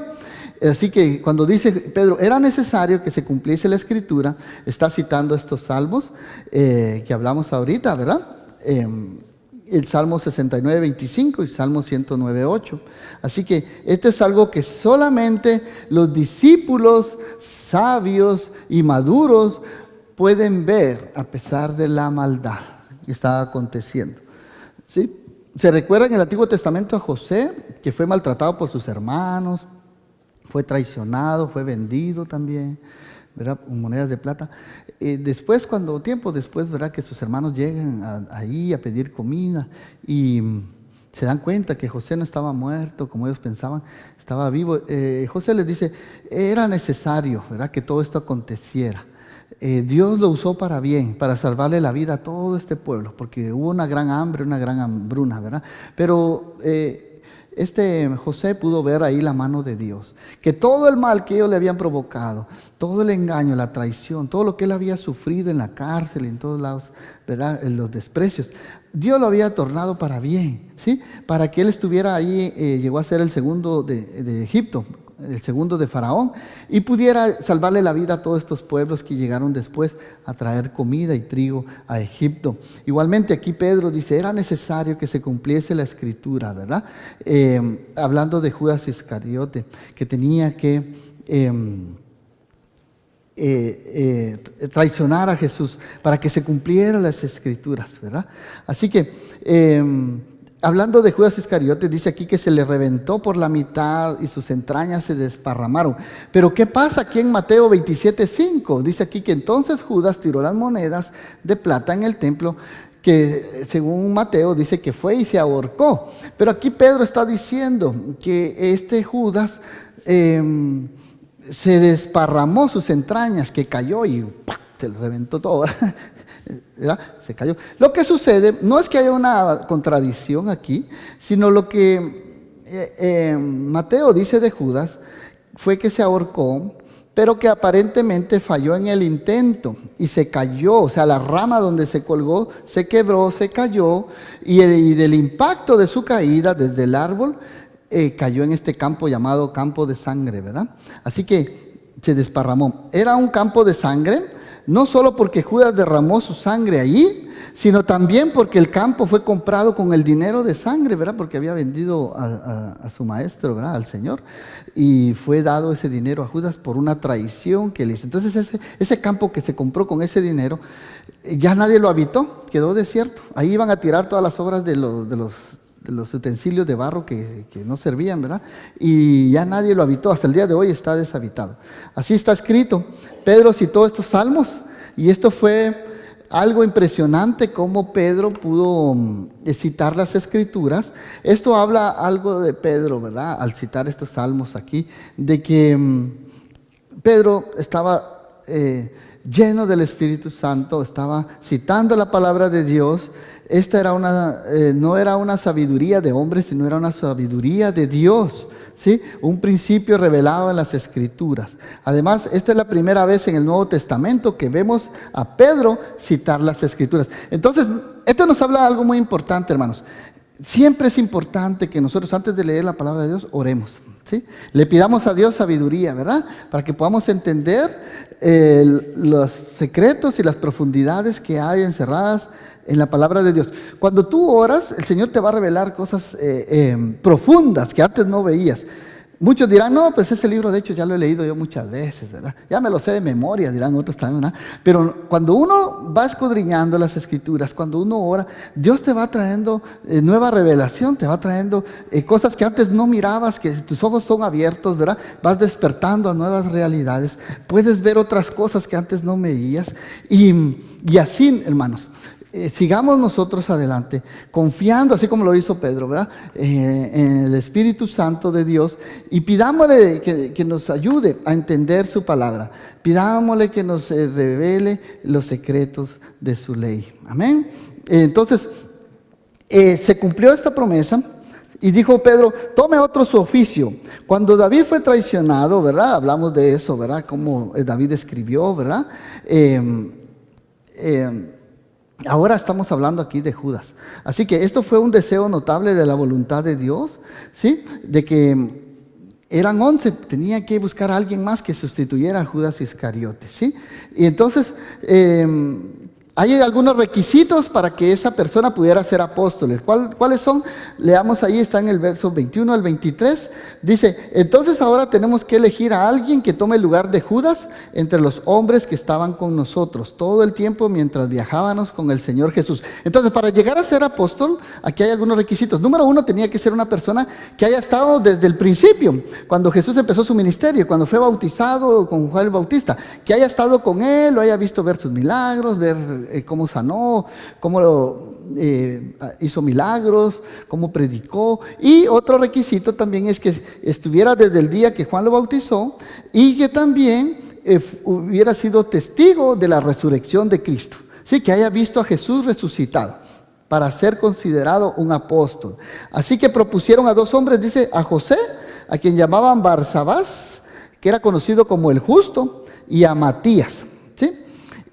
Así que cuando dice Pedro, era necesario que se cumpliese la escritura, está citando estos salmos que hablamos ahorita, ¿verdad? El Salmo 69, 25 y Salmo 109, 8. Así que esto es algo que solamente los discípulos sabios y maduros pueden ver a pesar de la maldad que está aconteciendo, ¿sí? Se recuerda en el Antiguo Testamento a José, que fue maltratado por sus hermanos, fue traicionado, fue vendido también, ¿verdad?, con monedas de plata. Después, tiempo después, ¿verdad?, que sus hermanos llegan ahí a pedir comida y se dan cuenta que José no estaba muerto como ellos pensaban, estaba vivo. José les dice, era necesario, ¿verdad?, que todo esto aconteciera. Dios lo usó para bien, para salvarle la vida a todo este pueblo, porque hubo una gran hambre, una gran hambruna, ¿verdad? Pero José pudo ver ahí la mano de Dios, que todo el mal que ellos le habían provocado, todo el engaño, la traición, todo lo que él había sufrido en la cárcel, en todos lados, ¿verdad?, en los desprecios, Dios lo había tornado para bien, ¿sí? Para que él estuviera ahí, llegó a ser el segundo de Egipto, el segundo de Faraón, y pudiera salvarle la vida a todos estos pueblos que llegaron después a traer comida y trigo a Egipto. Igualmente aquí Pedro dice, era necesario que se cumpliese la escritura, ¿verdad? Hablando de Judas Iscariote, que tenía que traicionar a Jesús para que se cumplieran las escrituras, ¿verdad? Así que hablando de Judas Iscariote, dice aquí que se le reventó por la mitad y sus entrañas se desparramaron. Pero ¿qué pasa aquí en Mateo 27:5? Dice aquí que entonces Judas tiró las monedas de plata en el templo, que según Mateo dice que fue y se ahorcó. Pero aquí Pedro está diciendo que Judas se desparramó sus entrañas, que cayó y ¡pac!, se le reventó todo, ¿verdad? Se cayó. Lo que sucede no es que haya una contradicción aquí, sino lo que Mateo dice de Judas fue que se ahorcó, pero que aparentemente falló en el intento y se cayó. O sea, la rama donde se colgó se quebró, se cayó, y del impacto de su caída desde el árbol cayó en este campo llamado campo de sangre, ¿verdad? Así que se desparramó. Era un campo de sangre, no solo porque Judas derramó su sangre allí, sino también porque el campo fue comprado con el dinero de sangre, ¿verdad? Porque había vendido a su maestro, ¿verdad?, al Señor, y fue dado ese dinero a Judas por una traición que le hizo. Entonces ese campo que se compró con ese dinero, ya nadie lo habitó, quedó desierto. Ahí iban a tirar todas las obras de los utensilios de barro que no servían, ¿verdad? Y ya nadie lo habitó, hasta el día de hoy está deshabitado. Así está escrito. Pedro citó estos salmos y esto fue algo impresionante cómo Pedro pudo citar las escrituras. Esto habla algo de Pedro, ¿verdad?, al citar estos salmos aquí, de que Pedro estaba lleno del Espíritu Santo, estaba citando la palabra de Dios. Esta era no era una sabiduría de hombres, sino era una sabiduría de Dios, ¿sí? Un principio revelado en las Escrituras. Además, esta es la primera vez en el Nuevo Testamento que vemos a Pedro citar las Escrituras. Entonces, esto nos habla de algo muy importante, hermanos. Siempre es importante que nosotros, antes de leer la palabra de Dios, oremos, ¿sí? Le pidamos a Dios sabiduría, ¿verdad?, para que podamos entender los secretos y las profundidades que hay encerradas en la palabra de Dios. Cuando tú oras, el Señor te va a revelar cosas profundas que antes no veías. Muchos dirán, no, pues ese libro de hecho ya lo he leído yo muchas veces, ¿verdad? Ya me lo sé de memoria, dirán otros también, ¿verdad? Pero cuando uno va escudriñando las Escrituras, cuando uno ora, Dios te va trayendo nueva revelación, te va trayendo cosas que antes no mirabas, que tus ojos son abiertos, ¿verdad? Vas despertando a nuevas realidades, puedes ver otras cosas que antes no veías, y así, hermanos. sigamos nosotros adelante, confiando, así como lo hizo Pedro, ¿verdad? En el Espíritu Santo de Dios, y pidámosle que nos ayude a entender su palabra. Pidámosle que nos revele los secretos de su ley. Amén. Entonces, se cumplió esta promesa. Y dijo Pedro, tome otro su oficio. Cuando David fue traicionado, ¿verdad? Hablamos de eso, ¿verdad? Cómo David escribió, ¿verdad? Ahora estamos hablando aquí de Judas. Así que esto fue un deseo notable de la voluntad de Dios, ¿sí? De que eran 11, tenía que buscar a alguien más que sustituyera a Judas Iscariote, ¿sí? Y entonces, hay algunos requisitos para que esa persona pudiera ser apóstoles. ¿Cuáles son? Leamos ahí, está en el verso 21 al 23. Dice, entonces ahora tenemos que elegir a alguien que tome el lugar de Judas entre los hombres que estaban con nosotros todo el tiempo mientras viajábamos con el Señor Jesús. Entonces, para llegar a ser apóstol, aquí hay algunos requisitos. Número 1, tenía que ser una persona que haya estado desde el principio, cuando Jesús empezó su ministerio, cuando fue bautizado con Juan el Bautista, que haya estado con él, lo haya visto ver sus milagros, ver cómo sanó, cómo hizo milagros, cómo predicó. Y otro requisito también es que estuviera desde el día que Juan lo bautizó y que también hubiera sido testigo de la resurrección de Cristo. Sí, que haya visto a Jesús resucitado para ser considerado un apóstol. Así que propusieron a 2 hombres, dice, a José, a quien llamaban Barsabás, que era conocido como el Justo, y a Matías. ¿Sí?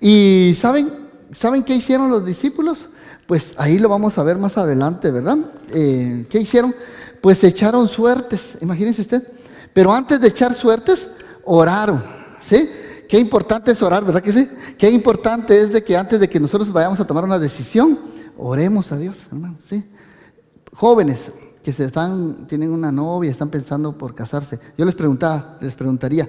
Y ¿saben qué hicieron los discípulos? Pues ahí lo vamos a ver más adelante, ¿verdad? ¿Qué hicieron? Pues echaron suertes, imagínense usted. Pero antes de echar suertes, oraron, ¿sí? Qué importante es orar, ¿verdad que sí? Qué importante es de que antes de que nosotros vayamos a tomar una decisión, oremos a Dios, hermanos, ¿sí? Jóvenes que tienen una novia, están pensando por casarse, yo les preguntaría,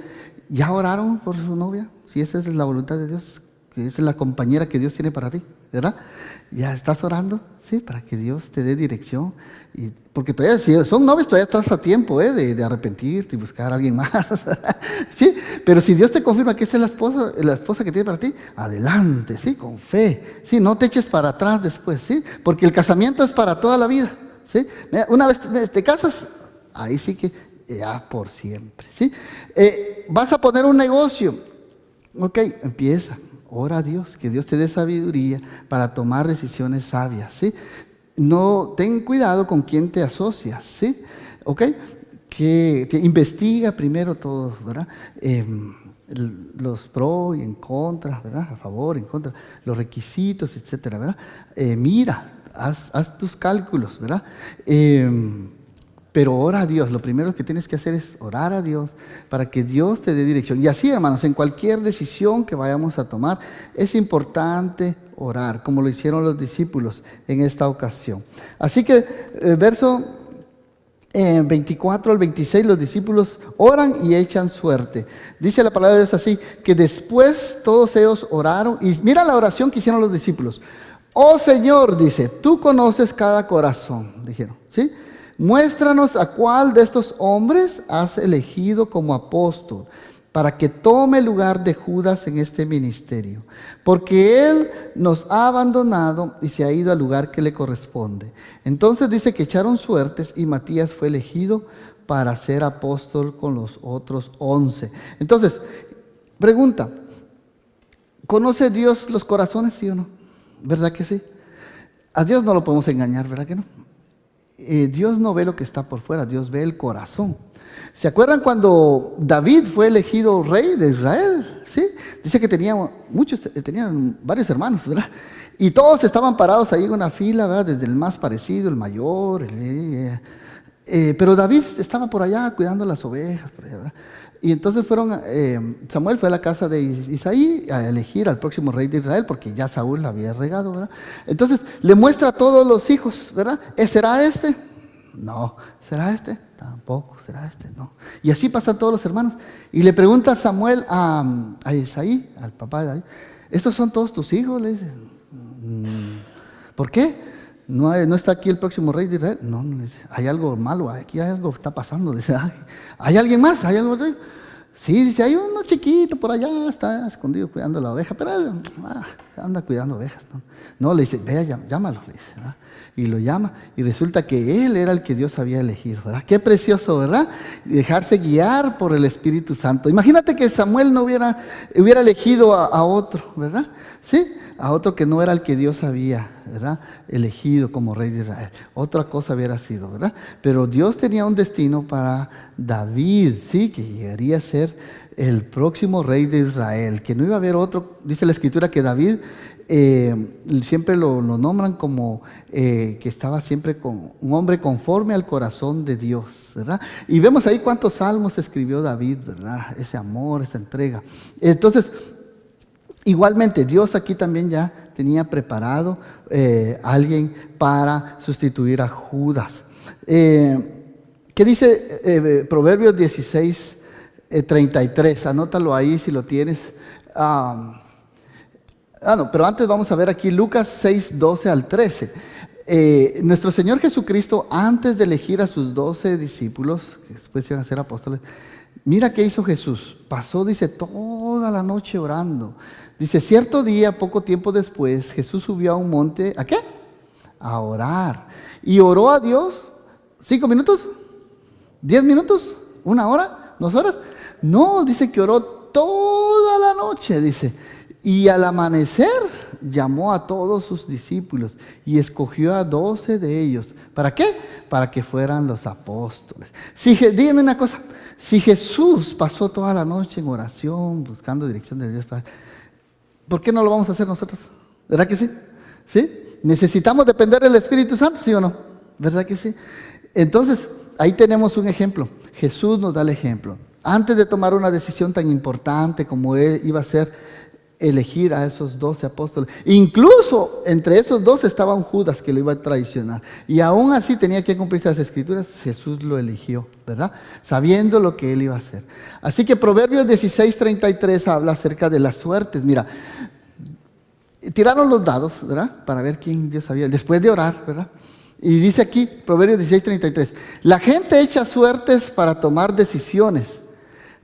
¿ya oraron por su novia? Si esa es la voluntad de Dios, que esa es la compañera que Dios tiene para ti, ¿verdad? ¿Ya estás orando? Sí, para que Dios te dé dirección. Porque todavía, si son novios, todavía estás a tiempo de arrepentirte y buscar a alguien más. ¿Sí? Pero si Dios te confirma que esa es la esposa que tiene para ti, adelante, ¿sí? Con fe. ¿Sí? No te eches para atrás después, ¿sí? Porque el casamiento es para toda la vida, ¿sí? Una vez te casas, ahí sí que ya por siempre, ¿sí? Vas a poner un negocio. Ok, empieza. Ora a Dios, que Dios te dé sabiduría para tomar decisiones sabias, ¿sí? No, ten cuidado con quién te asocias, ¿sí? ¿Ok? Que investiga primero todo, ¿verdad? Los pros y en contra, ¿verdad? A favor, en contra, los requisitos, etcétera, ¿verdad? Mira, haz tus cálculos, ¿verdad? Pero ora a Dios, lo primero que tienes que hacer es orar a Dios para que Dios te dé dirección. Y así, hermanos, en cualquier decisión que vayamos a tomar, es importante orar, como lo hicieron los discípulos en esta ocasión. Así que, verso 24 al 26, los discípulos oran y echan suerte. Dice la palabra de Dios así, que después todos ellos oraron, y mira la oración que hicieron los discípulos. Oh Señor, dice, tú conoces cada corazón, dijeron, ¿sí? Muéstranos a cuál de estos hombres has elegido como apóstol para que tome el lugar de Judas en este ministerio, porque él nos ha abandonado y se ha ido al lugar que le corresponde. Entonces dice que echaron suertes y Matías fue elegido para ser apóstol con los otros 11. Entonces, pregunta, ¿conoce Dios los corazones, sí o no? ¿Verdad que sí? A Dios no lo podemos engañar, ¿verdad que no? Dios no ve lo que está por fuera, Dios ve el corazón. ¿Se acuerdan cuando David fue elegido rey de Israel? ¿Sí? Dice que tenían varios hermanos, ¿verdad? Y todos estaban parados ahí en una fila, ¿verdad? Desde el más parecido, el mayor. Pero David estaba por allá cuidando las ovejas, por allá, ¿verdad? Y entonces Samuel fue a la casa de Isaí a elegir al próximo rey de Israel, porque ya Saúl la había regado, ¿verdad? Entonces le muestra a todos los hijos, ¿verdad? ¿Será este? No. ¿Será este? Tampoco. ¿Será este? No. Y así pasan todos los hermanos. Y le pregunta Samuel a Isaí, al papá de David, ¿estos son todos tus hijos? Le dice. ¿Por qué? ¿No está aquí el próximo rey de Israel? No, hay algo malo, aquí hay algo que está pasando. Dice, ¿hay alguien más? ¿Hay algo rey? Sí, dice, hay uno chiquito por allá, está escondido cuidando la oveja, pero anda cuidando ovejas. No, le dice, vea, llámalo, le dice, ¿verdad? Y lo llama, y resulta que él era el que Dios había elegido, ¿verdad? Qué precioso, ¿verdad? Dejarse guiar por el Espíritu Santo. Imagínate que Samuel no hubiera elegido a otro, ¿verdad? Sí, a otro que no era el que Dios había, ¿verdad?, elegido como rey de Israel. Otra cosa hubiera sido, ¿verdad? Pero Dios tenía un destino para David, sí, que llegaría a ser el próximo rey de Israel, que no iba a haber otro. Dice la Escritura que David siempre lo nombran como que estaba siempre con un hombre conforme al corazón de Dios, ¿verdad? Y vemos ahí cuántos salmos escribió David, ¿verdad? Ese amor, esa entrega. Entonces, igualmente, Dios aquí también ya tenía preparado alguien para sustituir a Judas. ¿Qué dice Proverbios 16:33? Anótalo ahí si lo tienes. No, pero antes vamos a ver aquí Lucas 6:12 al 13. Nuestro Señor Jesucristo, antes de elegir a sus 12 discípulos, que después iban a ser apóstoles, mira qué hizo Jesús. Pasó, dice, toda la noche orando. Dice, cierto día, poco tiempo después, Jesús subió a un monte, ¿a qué? A orar. Y oró a Dios, 5 minutos, 10 minutos, 1 hora, 2 horas. No, dice que oró toda la noche, dice. Y al amanecer llamó a todos sus discípulos y escogió a 12 de ellos. ¿Para qué? Para que fueran los apóstoles. Dígame una cosa, si Jesús pasó toda la noche en oración, buscando dirección de Dios, ¿por qué no lo vamos a hacer nosotros? ¿Verdad que sí? ¿Sí? ¿Necesitamos depender del Espíritu Santo, sí o no? ¿Verdad que sí? Entonces, ahí tenemos un ejemplo. Jesús nos da el ejemplo. Antes de tomar una decisión tan importante como iba a ser elegir a esos 12 apóstoles. Incluso entre esos 12 estaba un Judas que lo iba a traicionar. Y aún así tenía que cumplirse las Escrituras. Jesús lo eligió, ¿verdad? Sabiendo lo que él iba a hacer. Así que Proverbios 16:33 habla acerca de las suertes. Mira, tiraron los dados, ¿verdad? Para ver quién Dios sabía. Después de orar, ¿verdad? Y dice aquí, Proverbios 16:33, la gente echa suertes para tomar decisiones,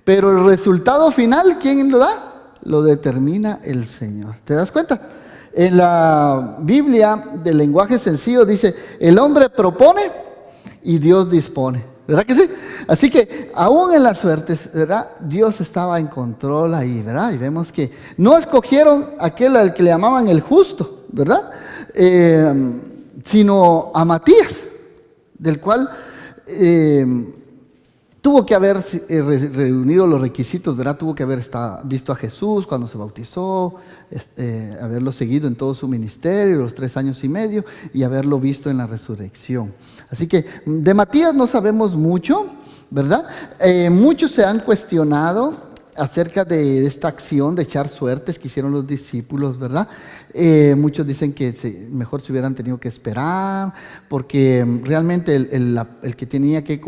pero el resultado final, ¿quién lo da? Lo determina el Señor. ¿Te das cuenta? En la Biblia del lenguaje sencillo dice, el hombre propone y Dios dispone. ¿Verdad que sí? Así que aún en las suertes, ¿verdad?, Dios estaba en control ahí, ¿verdad? Y vemos que no escogieron aquel al que le llamaban el justo, ¿verdad? Sino a Matías, del cual tuvo que haber reunido los requisitos, ¿verdad? Tuvo que haber visto a Jesús cuando se bautizó, haberlo seguido en todo su ministerio, los 3 años y medio, y haberlo visto en la resurrección. Así que de Matías no sabemos mucho, ¿verdad? Muchos se han cuestionado acerca de esta acción de echar suertes que hicieron los discípulos, ¿verdad? Muchos dicen que mejor se hubieran tenido que esperar, porque realmente el que tenía que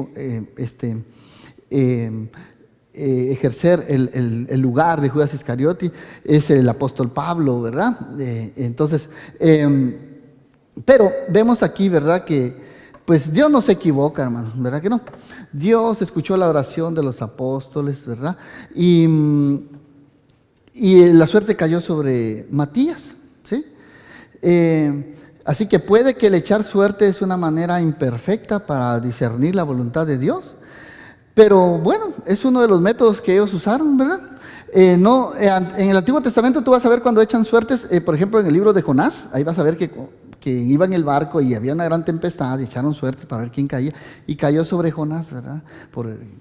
ejercer el lugar de Judas Iscariote es el apóstol Pablo, ¿verdad? Entonces, pero vemos aquí, ¿verdad?, que pues Dios no se equivoca, hermano, ¿verdad que no? Dios escuchó la oración de los apóstoles, ¿verdad? Y la suerte cayó sobre Matías, ¿sí? Así que puede que el echar suerte es una manera imperfecta para discernir la voluntad de Dios, pero bueno, es uno de los métodos que ellos usaron, ¿verdad? En el Antiguo Testamento tú vas a ver cuando echan suertes, por ejemplo en el libro de Jonás, ahí vas a ver que iba en el barco y había una gran tempestad y echaron suertes para ver quién caía, y cayó sobre Jonás, ¿verdad?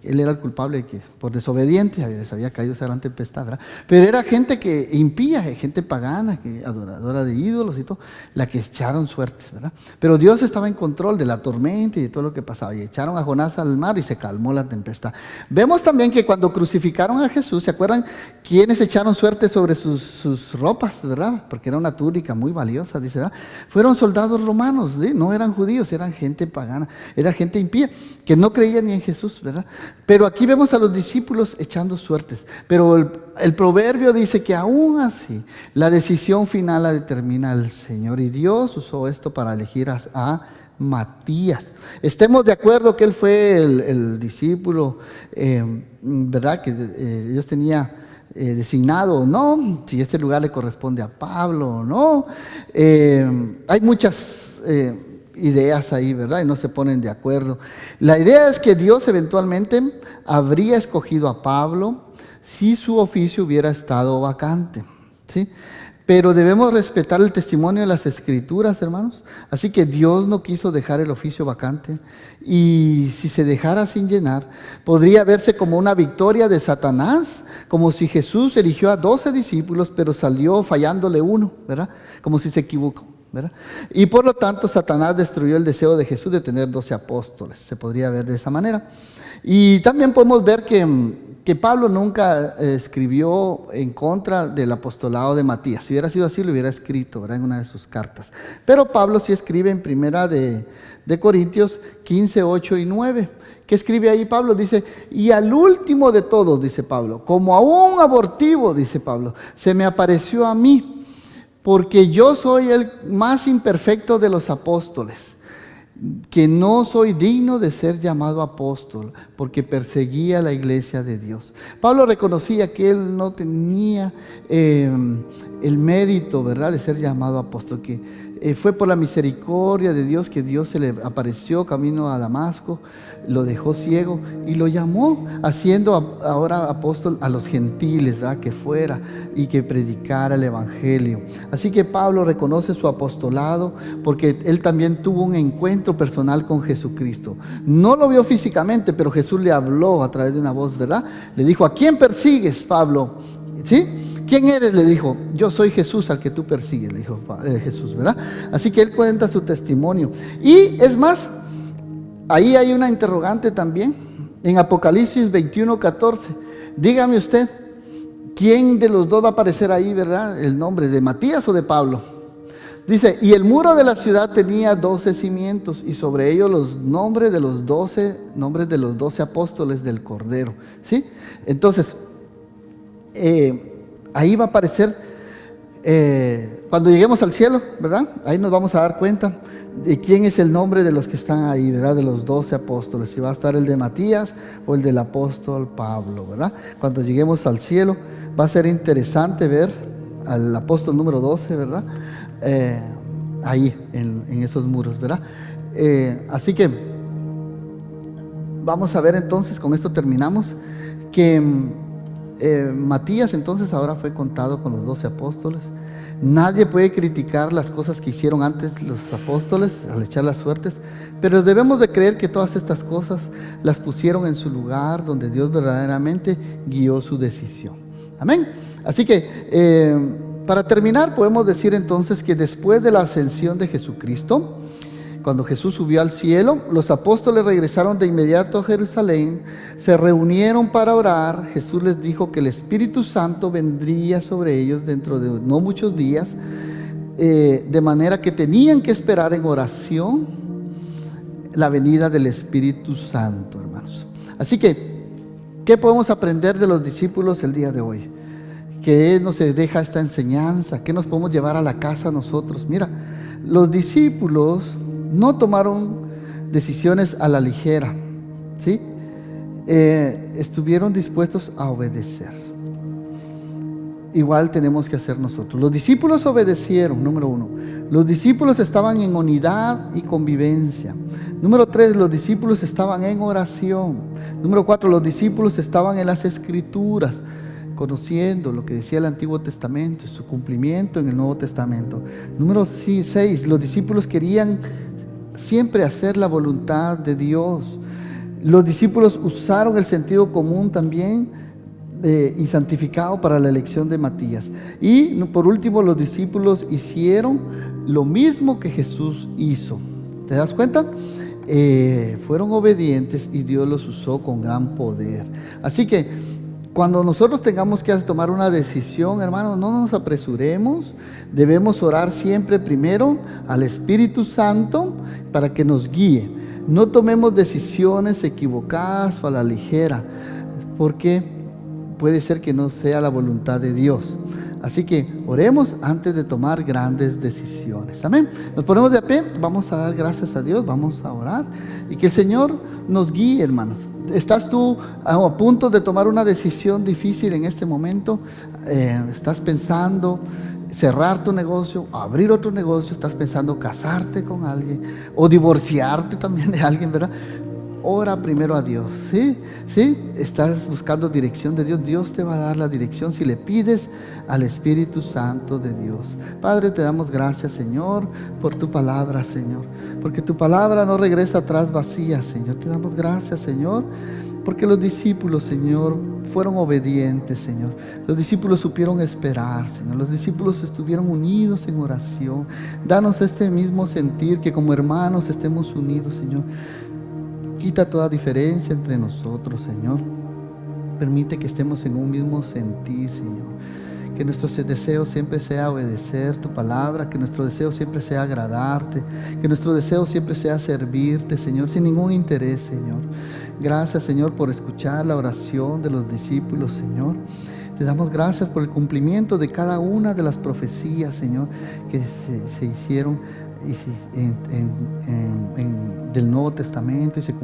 Él era el culpable que por desobediente les había caído esa gran tempestad, ¿verdad? Pero era gente que impía, gente pagana, adoradora de ídolos y todo, la que echaron suertes, ¿verdad? Pero Dios estaba en control de la tormenta y de todo lo que pasaba, y echaron a Jonás al mar y se calmó la tempestad. Vemos también que cuando crucificaron a Jesús, ¿se acuerdan quiénes echaron suerte sobre sus ropas, ¿verdad? Porque era una túnica muy valiosa, dice, ¿verdad? Fueron soldados romanos, ¿sí? No eran judíos, eran gente pagana, era gente impía, que no creía ni en Jesús, ¿verdad? Pero aquí vemos a los discípulos echando suertes. Pero el proverbio dice que aún así, la decisión final la determina el Señor. Y Dios usó esto para elegir a Matías. Estemos de acuerdo que él fue el discípulo, ¿verdad? Que Dios tenía designado o no, si este lugar le corresponde a Pablo o no. Hay muchas ideas ahí, ¿verdad? Y no se ponen de acuerdo. La idea es que Dios eventualmente habría escogido a Pablo si su oficio hubiera estado vacante, ¿sí? Pero debemos respetar el testimonio de las Escrituras, hermanos. Así que Dios no quiso dejar el oficio vacante. Y si se dejara sin llenar, podría verse como una victoria de Satanás, como si Jesús eligió a 12 discípulos, pero salió fallándole uno, ¿verdad? Como si se equivocó, ¿verdad? Y por lo tanto, Satanás destruyó el deseo de Jesús de tener 12 apóstoles. Se podría ver de esa manera. Y también podemos ver que Pablo nunca escribió en contra del apostolado de Matías. Si hubiera sido así, lo hubiera escrito, ¿verdad?, en una de sus cartas. Pero Pablo sí escribe en primera de Corintios 15, 8 y 9. ¿Qué escribe ahí Pablo? Dice, y al último de todos, dice Pablo, como a un abortivo, dice Pablo, se me apareció a mí, porque yo soy el más imperfecto de los apóstoles, que no soy digno de ser llamado apóstol, porque perseguía la iglesia de Dios. Pablo reconocía que él no tenía el mérito, ¿verdad?, de ser llamado apóstol, que fue por la misericordia de Dios que Dios se le apareció camino a Damasco, lo dejó ciego y lo llamó, haciendo ahora apóstol a los gentiles, ¿verdad?, que fuera y que predicara el evangelio. Así que Pablo reconoce su apostolado porque él también tuvo un encuentro personal con Jesucristo. No lo vio físicamente, pero Jesús le habló a través de una voz, ¿verdad? Le dijo, ¿a quién persigues, Pablo? ¿Sí? ¿Quién eres? Le dijo, yo soy Jesús al que tú persigues, le dijo Jesús, ¿verdad? Así que él cuenta su testimonio. Y es más, ahí hay una interrogante también, en Apocalipsis 21, 14. Dígame usted, ¿quién de los dos va a aparecer ahí, verdad? ¿El nombre de Matías o de Pablo? Dice, y el muro de la ciudad tenía 12 cimientos, y sobre ellos los nombres de los 12 apóstoles del Cordero, ¿sí? Entonces, ahí va a aparecer, cuando lleguemos al cielo, ¿verdad? Ahí nos vamos a dar cuenta de quién es el nombre de los que están ahí, ¿verdad? De los 12 apóstoles, si va a estar el de Matías o el del apóstol Pablo, ¿verdad? Cuando lleguemos al cielo, va a ser interesante ver al apóstol número 12, ¿verdad? Ahí, en esos muros, ¿verdad? Así que vamos a ver entonces, con esto terminamos, que Matías entonces ahora fue contado con los 12 apóstoles. Nadie puede criticar las cosas que hicieron antes los apóstoles al echar las suertes, pero debemos de creer que todas estas cosas las pusieron en su lugar donde Dios verdaderamente guió su decisión. Amén. Así que para terminar podemos decir entonces que después de la ascensión de Jesucristo, cuando Jesús subió al cielo, los apóstoles regresaron de inmediato a Jerusalén, se reunieron para orar. Jesús les dijo que el Espíritu Santo vendría sobre ellos dentro de no muchos días, de manera que tenían que esperar en oración la venida del Espíritu Santo, hermanos. Así que, ¿qué podemos aprender de los discípulos el día de hoy? ¿Qué nos deja esta enseñanza? ¿Qué nos podemos llevar a la casa nosotros? Mira, los discípulos no tomaron decisiones a la ligera, ¿sí? Estuvieron dispuestos a obedecer. Igual tenemos que hacer nosotros. Los discípulos obedecieron, número 1. Los discípulos estaban en unidad y convivencia. Número 3, los discípulos estaban en oración. Número 4, los discípulos estaban en las Escrituras, conociendo lo que decía el Antiguo Testamento, su cumplimiento en el Nuevo Testamento. Número 6, los discípulos querían siempre hacer la voluntad de Dios. Los discípulos usaron el sentido común también y santificado para la elección de Matías. Y por último, los discípulos hicieron lo mismo que Jesús hizo. ¿Te das cuenta? Fueron obedientes y Dios los usó con gran poder. Así que cuando nosotros tengamos que tomar una decisión, hermanos, no nos apresuremos. Debemos orar siempre primero al Espíritu Santo para que nos guíe. No tomemos decisiones equivocadas o a la ligera, porque puede ser que no sea la voluntad de Dios. Así que oremos antes de tomar grandes decisiones. Amén. Nos ponemos de pie, vamos a dar gracias a Dios, vamos a orar y que el Señor nos guíe, hermanos. ¿Estás tú a punto de tomar una decisión difícil en este momento? ¿Estás pensando cerrar tu negocio, abrir otro negocio? ¿Estás pensando casarte con alguien o divorciarte también de alguien, verdad? Ora primero a Dios, ¿sí? ¿Sí? Estás buscando dirección de Dios. Dios te va a dar la dirección si le pides al Espíritu Santo de Dios. Padre, te damos gracias, Señor, por tu palabra, Señor. Porque tu palabra no regresa atrás vacía, Señor. Te damos gracias, Señor, porque los discípulos, Señor, fueron obedientes, Señor. Los discípulos supieron esperar, Señor. Los discípulos estuvieron unidos en oración. Danos este mismo sentir, que como hermanos estemos unidos, Señor. Quita toda diferencia entre nosotros, Señor. Permite que estemos en un mismo sentir, Señor. Que nuestro deseo siempre sea obedecer tu palabra, que nuestro deseo siempre sea agradarte, que nuestro deseo siempre sea servirte, Señor, sin ningún interés, Señor. Gracias, Señor, por escuchar la oración de los discípulos, Señor. Te damos gracias por el cumplimiento de cada una de las profecías, Señor, que se hicieron del Nuevo Testamento y se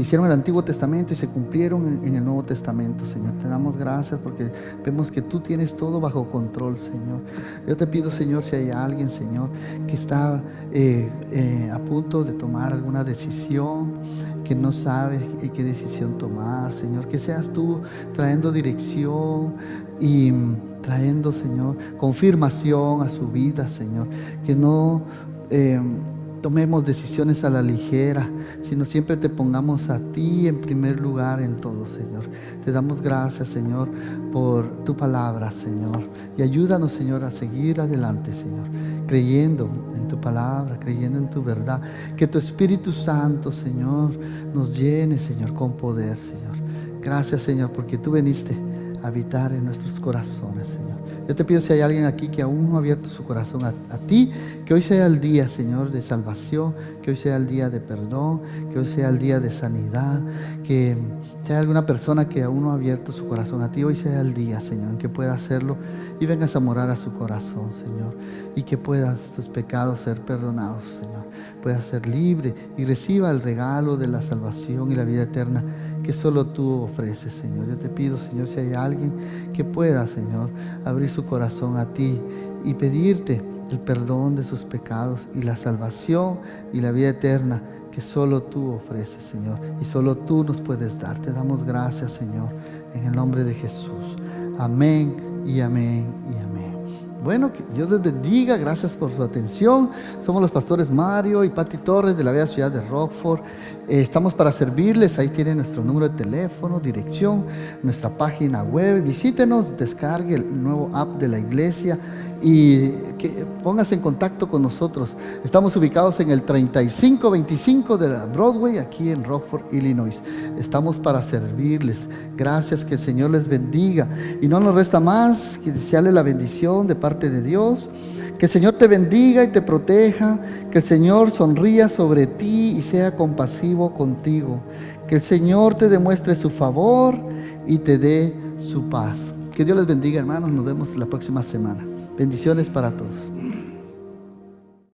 hicieron en el Antiguo Testamento y se cumplieron en el Nuevo Testamento, Señor. Te damos gracias porque vemos que tú tienes todo bajo control, Señor. Yo te pido, Señor, si hay alguien, Señor, que está a punto de tomar alguna decisión, que no sabe qué decisión tomar, Señor, que seas tú trayendo dirección y trayendo, Señor, confirmación a su vida, Señor. Que no tomemos decisiones a la ligera, sino siempre te pongamos a ti en primer lugar en todo, Señor. Te damos gracias, Señor, por tu palabra, Señor. Y ayúdanos, Señor, a seguir adelante, Señor, creyendo en tu palabra, creyendo en tu verdad. Que tu Espíritu Santo, Señor, nos llene, Señor, con poder, Señor. Gracias, Señor, porque tú viniste a habitar en nuestros corazones, Señor. Yo te pido, si hay alguien aquí que aún no ha abierto su corazón a ti, que hoy sea el día, Señor, de salvación, que hoy sea el día de perdón, que hoy sea el día de sanidad, que si hay alguna persona que aún no ha abierto su corazón a ti, hoy sea el día, Señor, en que pueda hacerlo y vengas a morar a su corazón, Señor, y que puedan tus pecados ser perdonados, Señor, pueda ser libre y reciba el regalo de la salvación y la vida eterna que solo tú ofreces, Señor. Yo te pido, Señor, si hay alguien que pueda, Señor, abrir su corazón a ti y pedirte el perdón de sus pecados y la salvación y la vida eterna que solo tú ofreces, Señor, y solo tú nos puedes dar. Te damos gracias, Señor, en el nombre de Jesús. Amén y amén y amén. Bueno, que Dios les bendiga, gracias por su atención. Somos los pastores Mario y Pati Torres de la bella ciudad de Rockford. Estamos para servirles, ahí tienen nuestro número de teléfono, dirección, nuestra página web. Visítenos, descargue el nuevo app de la iglesia y póngase en contacto con nosotros. Estamos ubicados en el 3525 de la Broadway, aquí en Rockford, Illinois. Estamos para servirles. Gracias, que el Señor les bendiga. Y no nos resta más que desearle la bendición de parte de Dios. Que el Señor te bendiga y te proteja. Que el Señor sonría sobre ti y sea compasivo contigo. Que el Señor te demuestre su favor y te dé su paz. Que Dios les bendiga, hermanos. Nos vemos la próxima semana. Bendiciones para todos.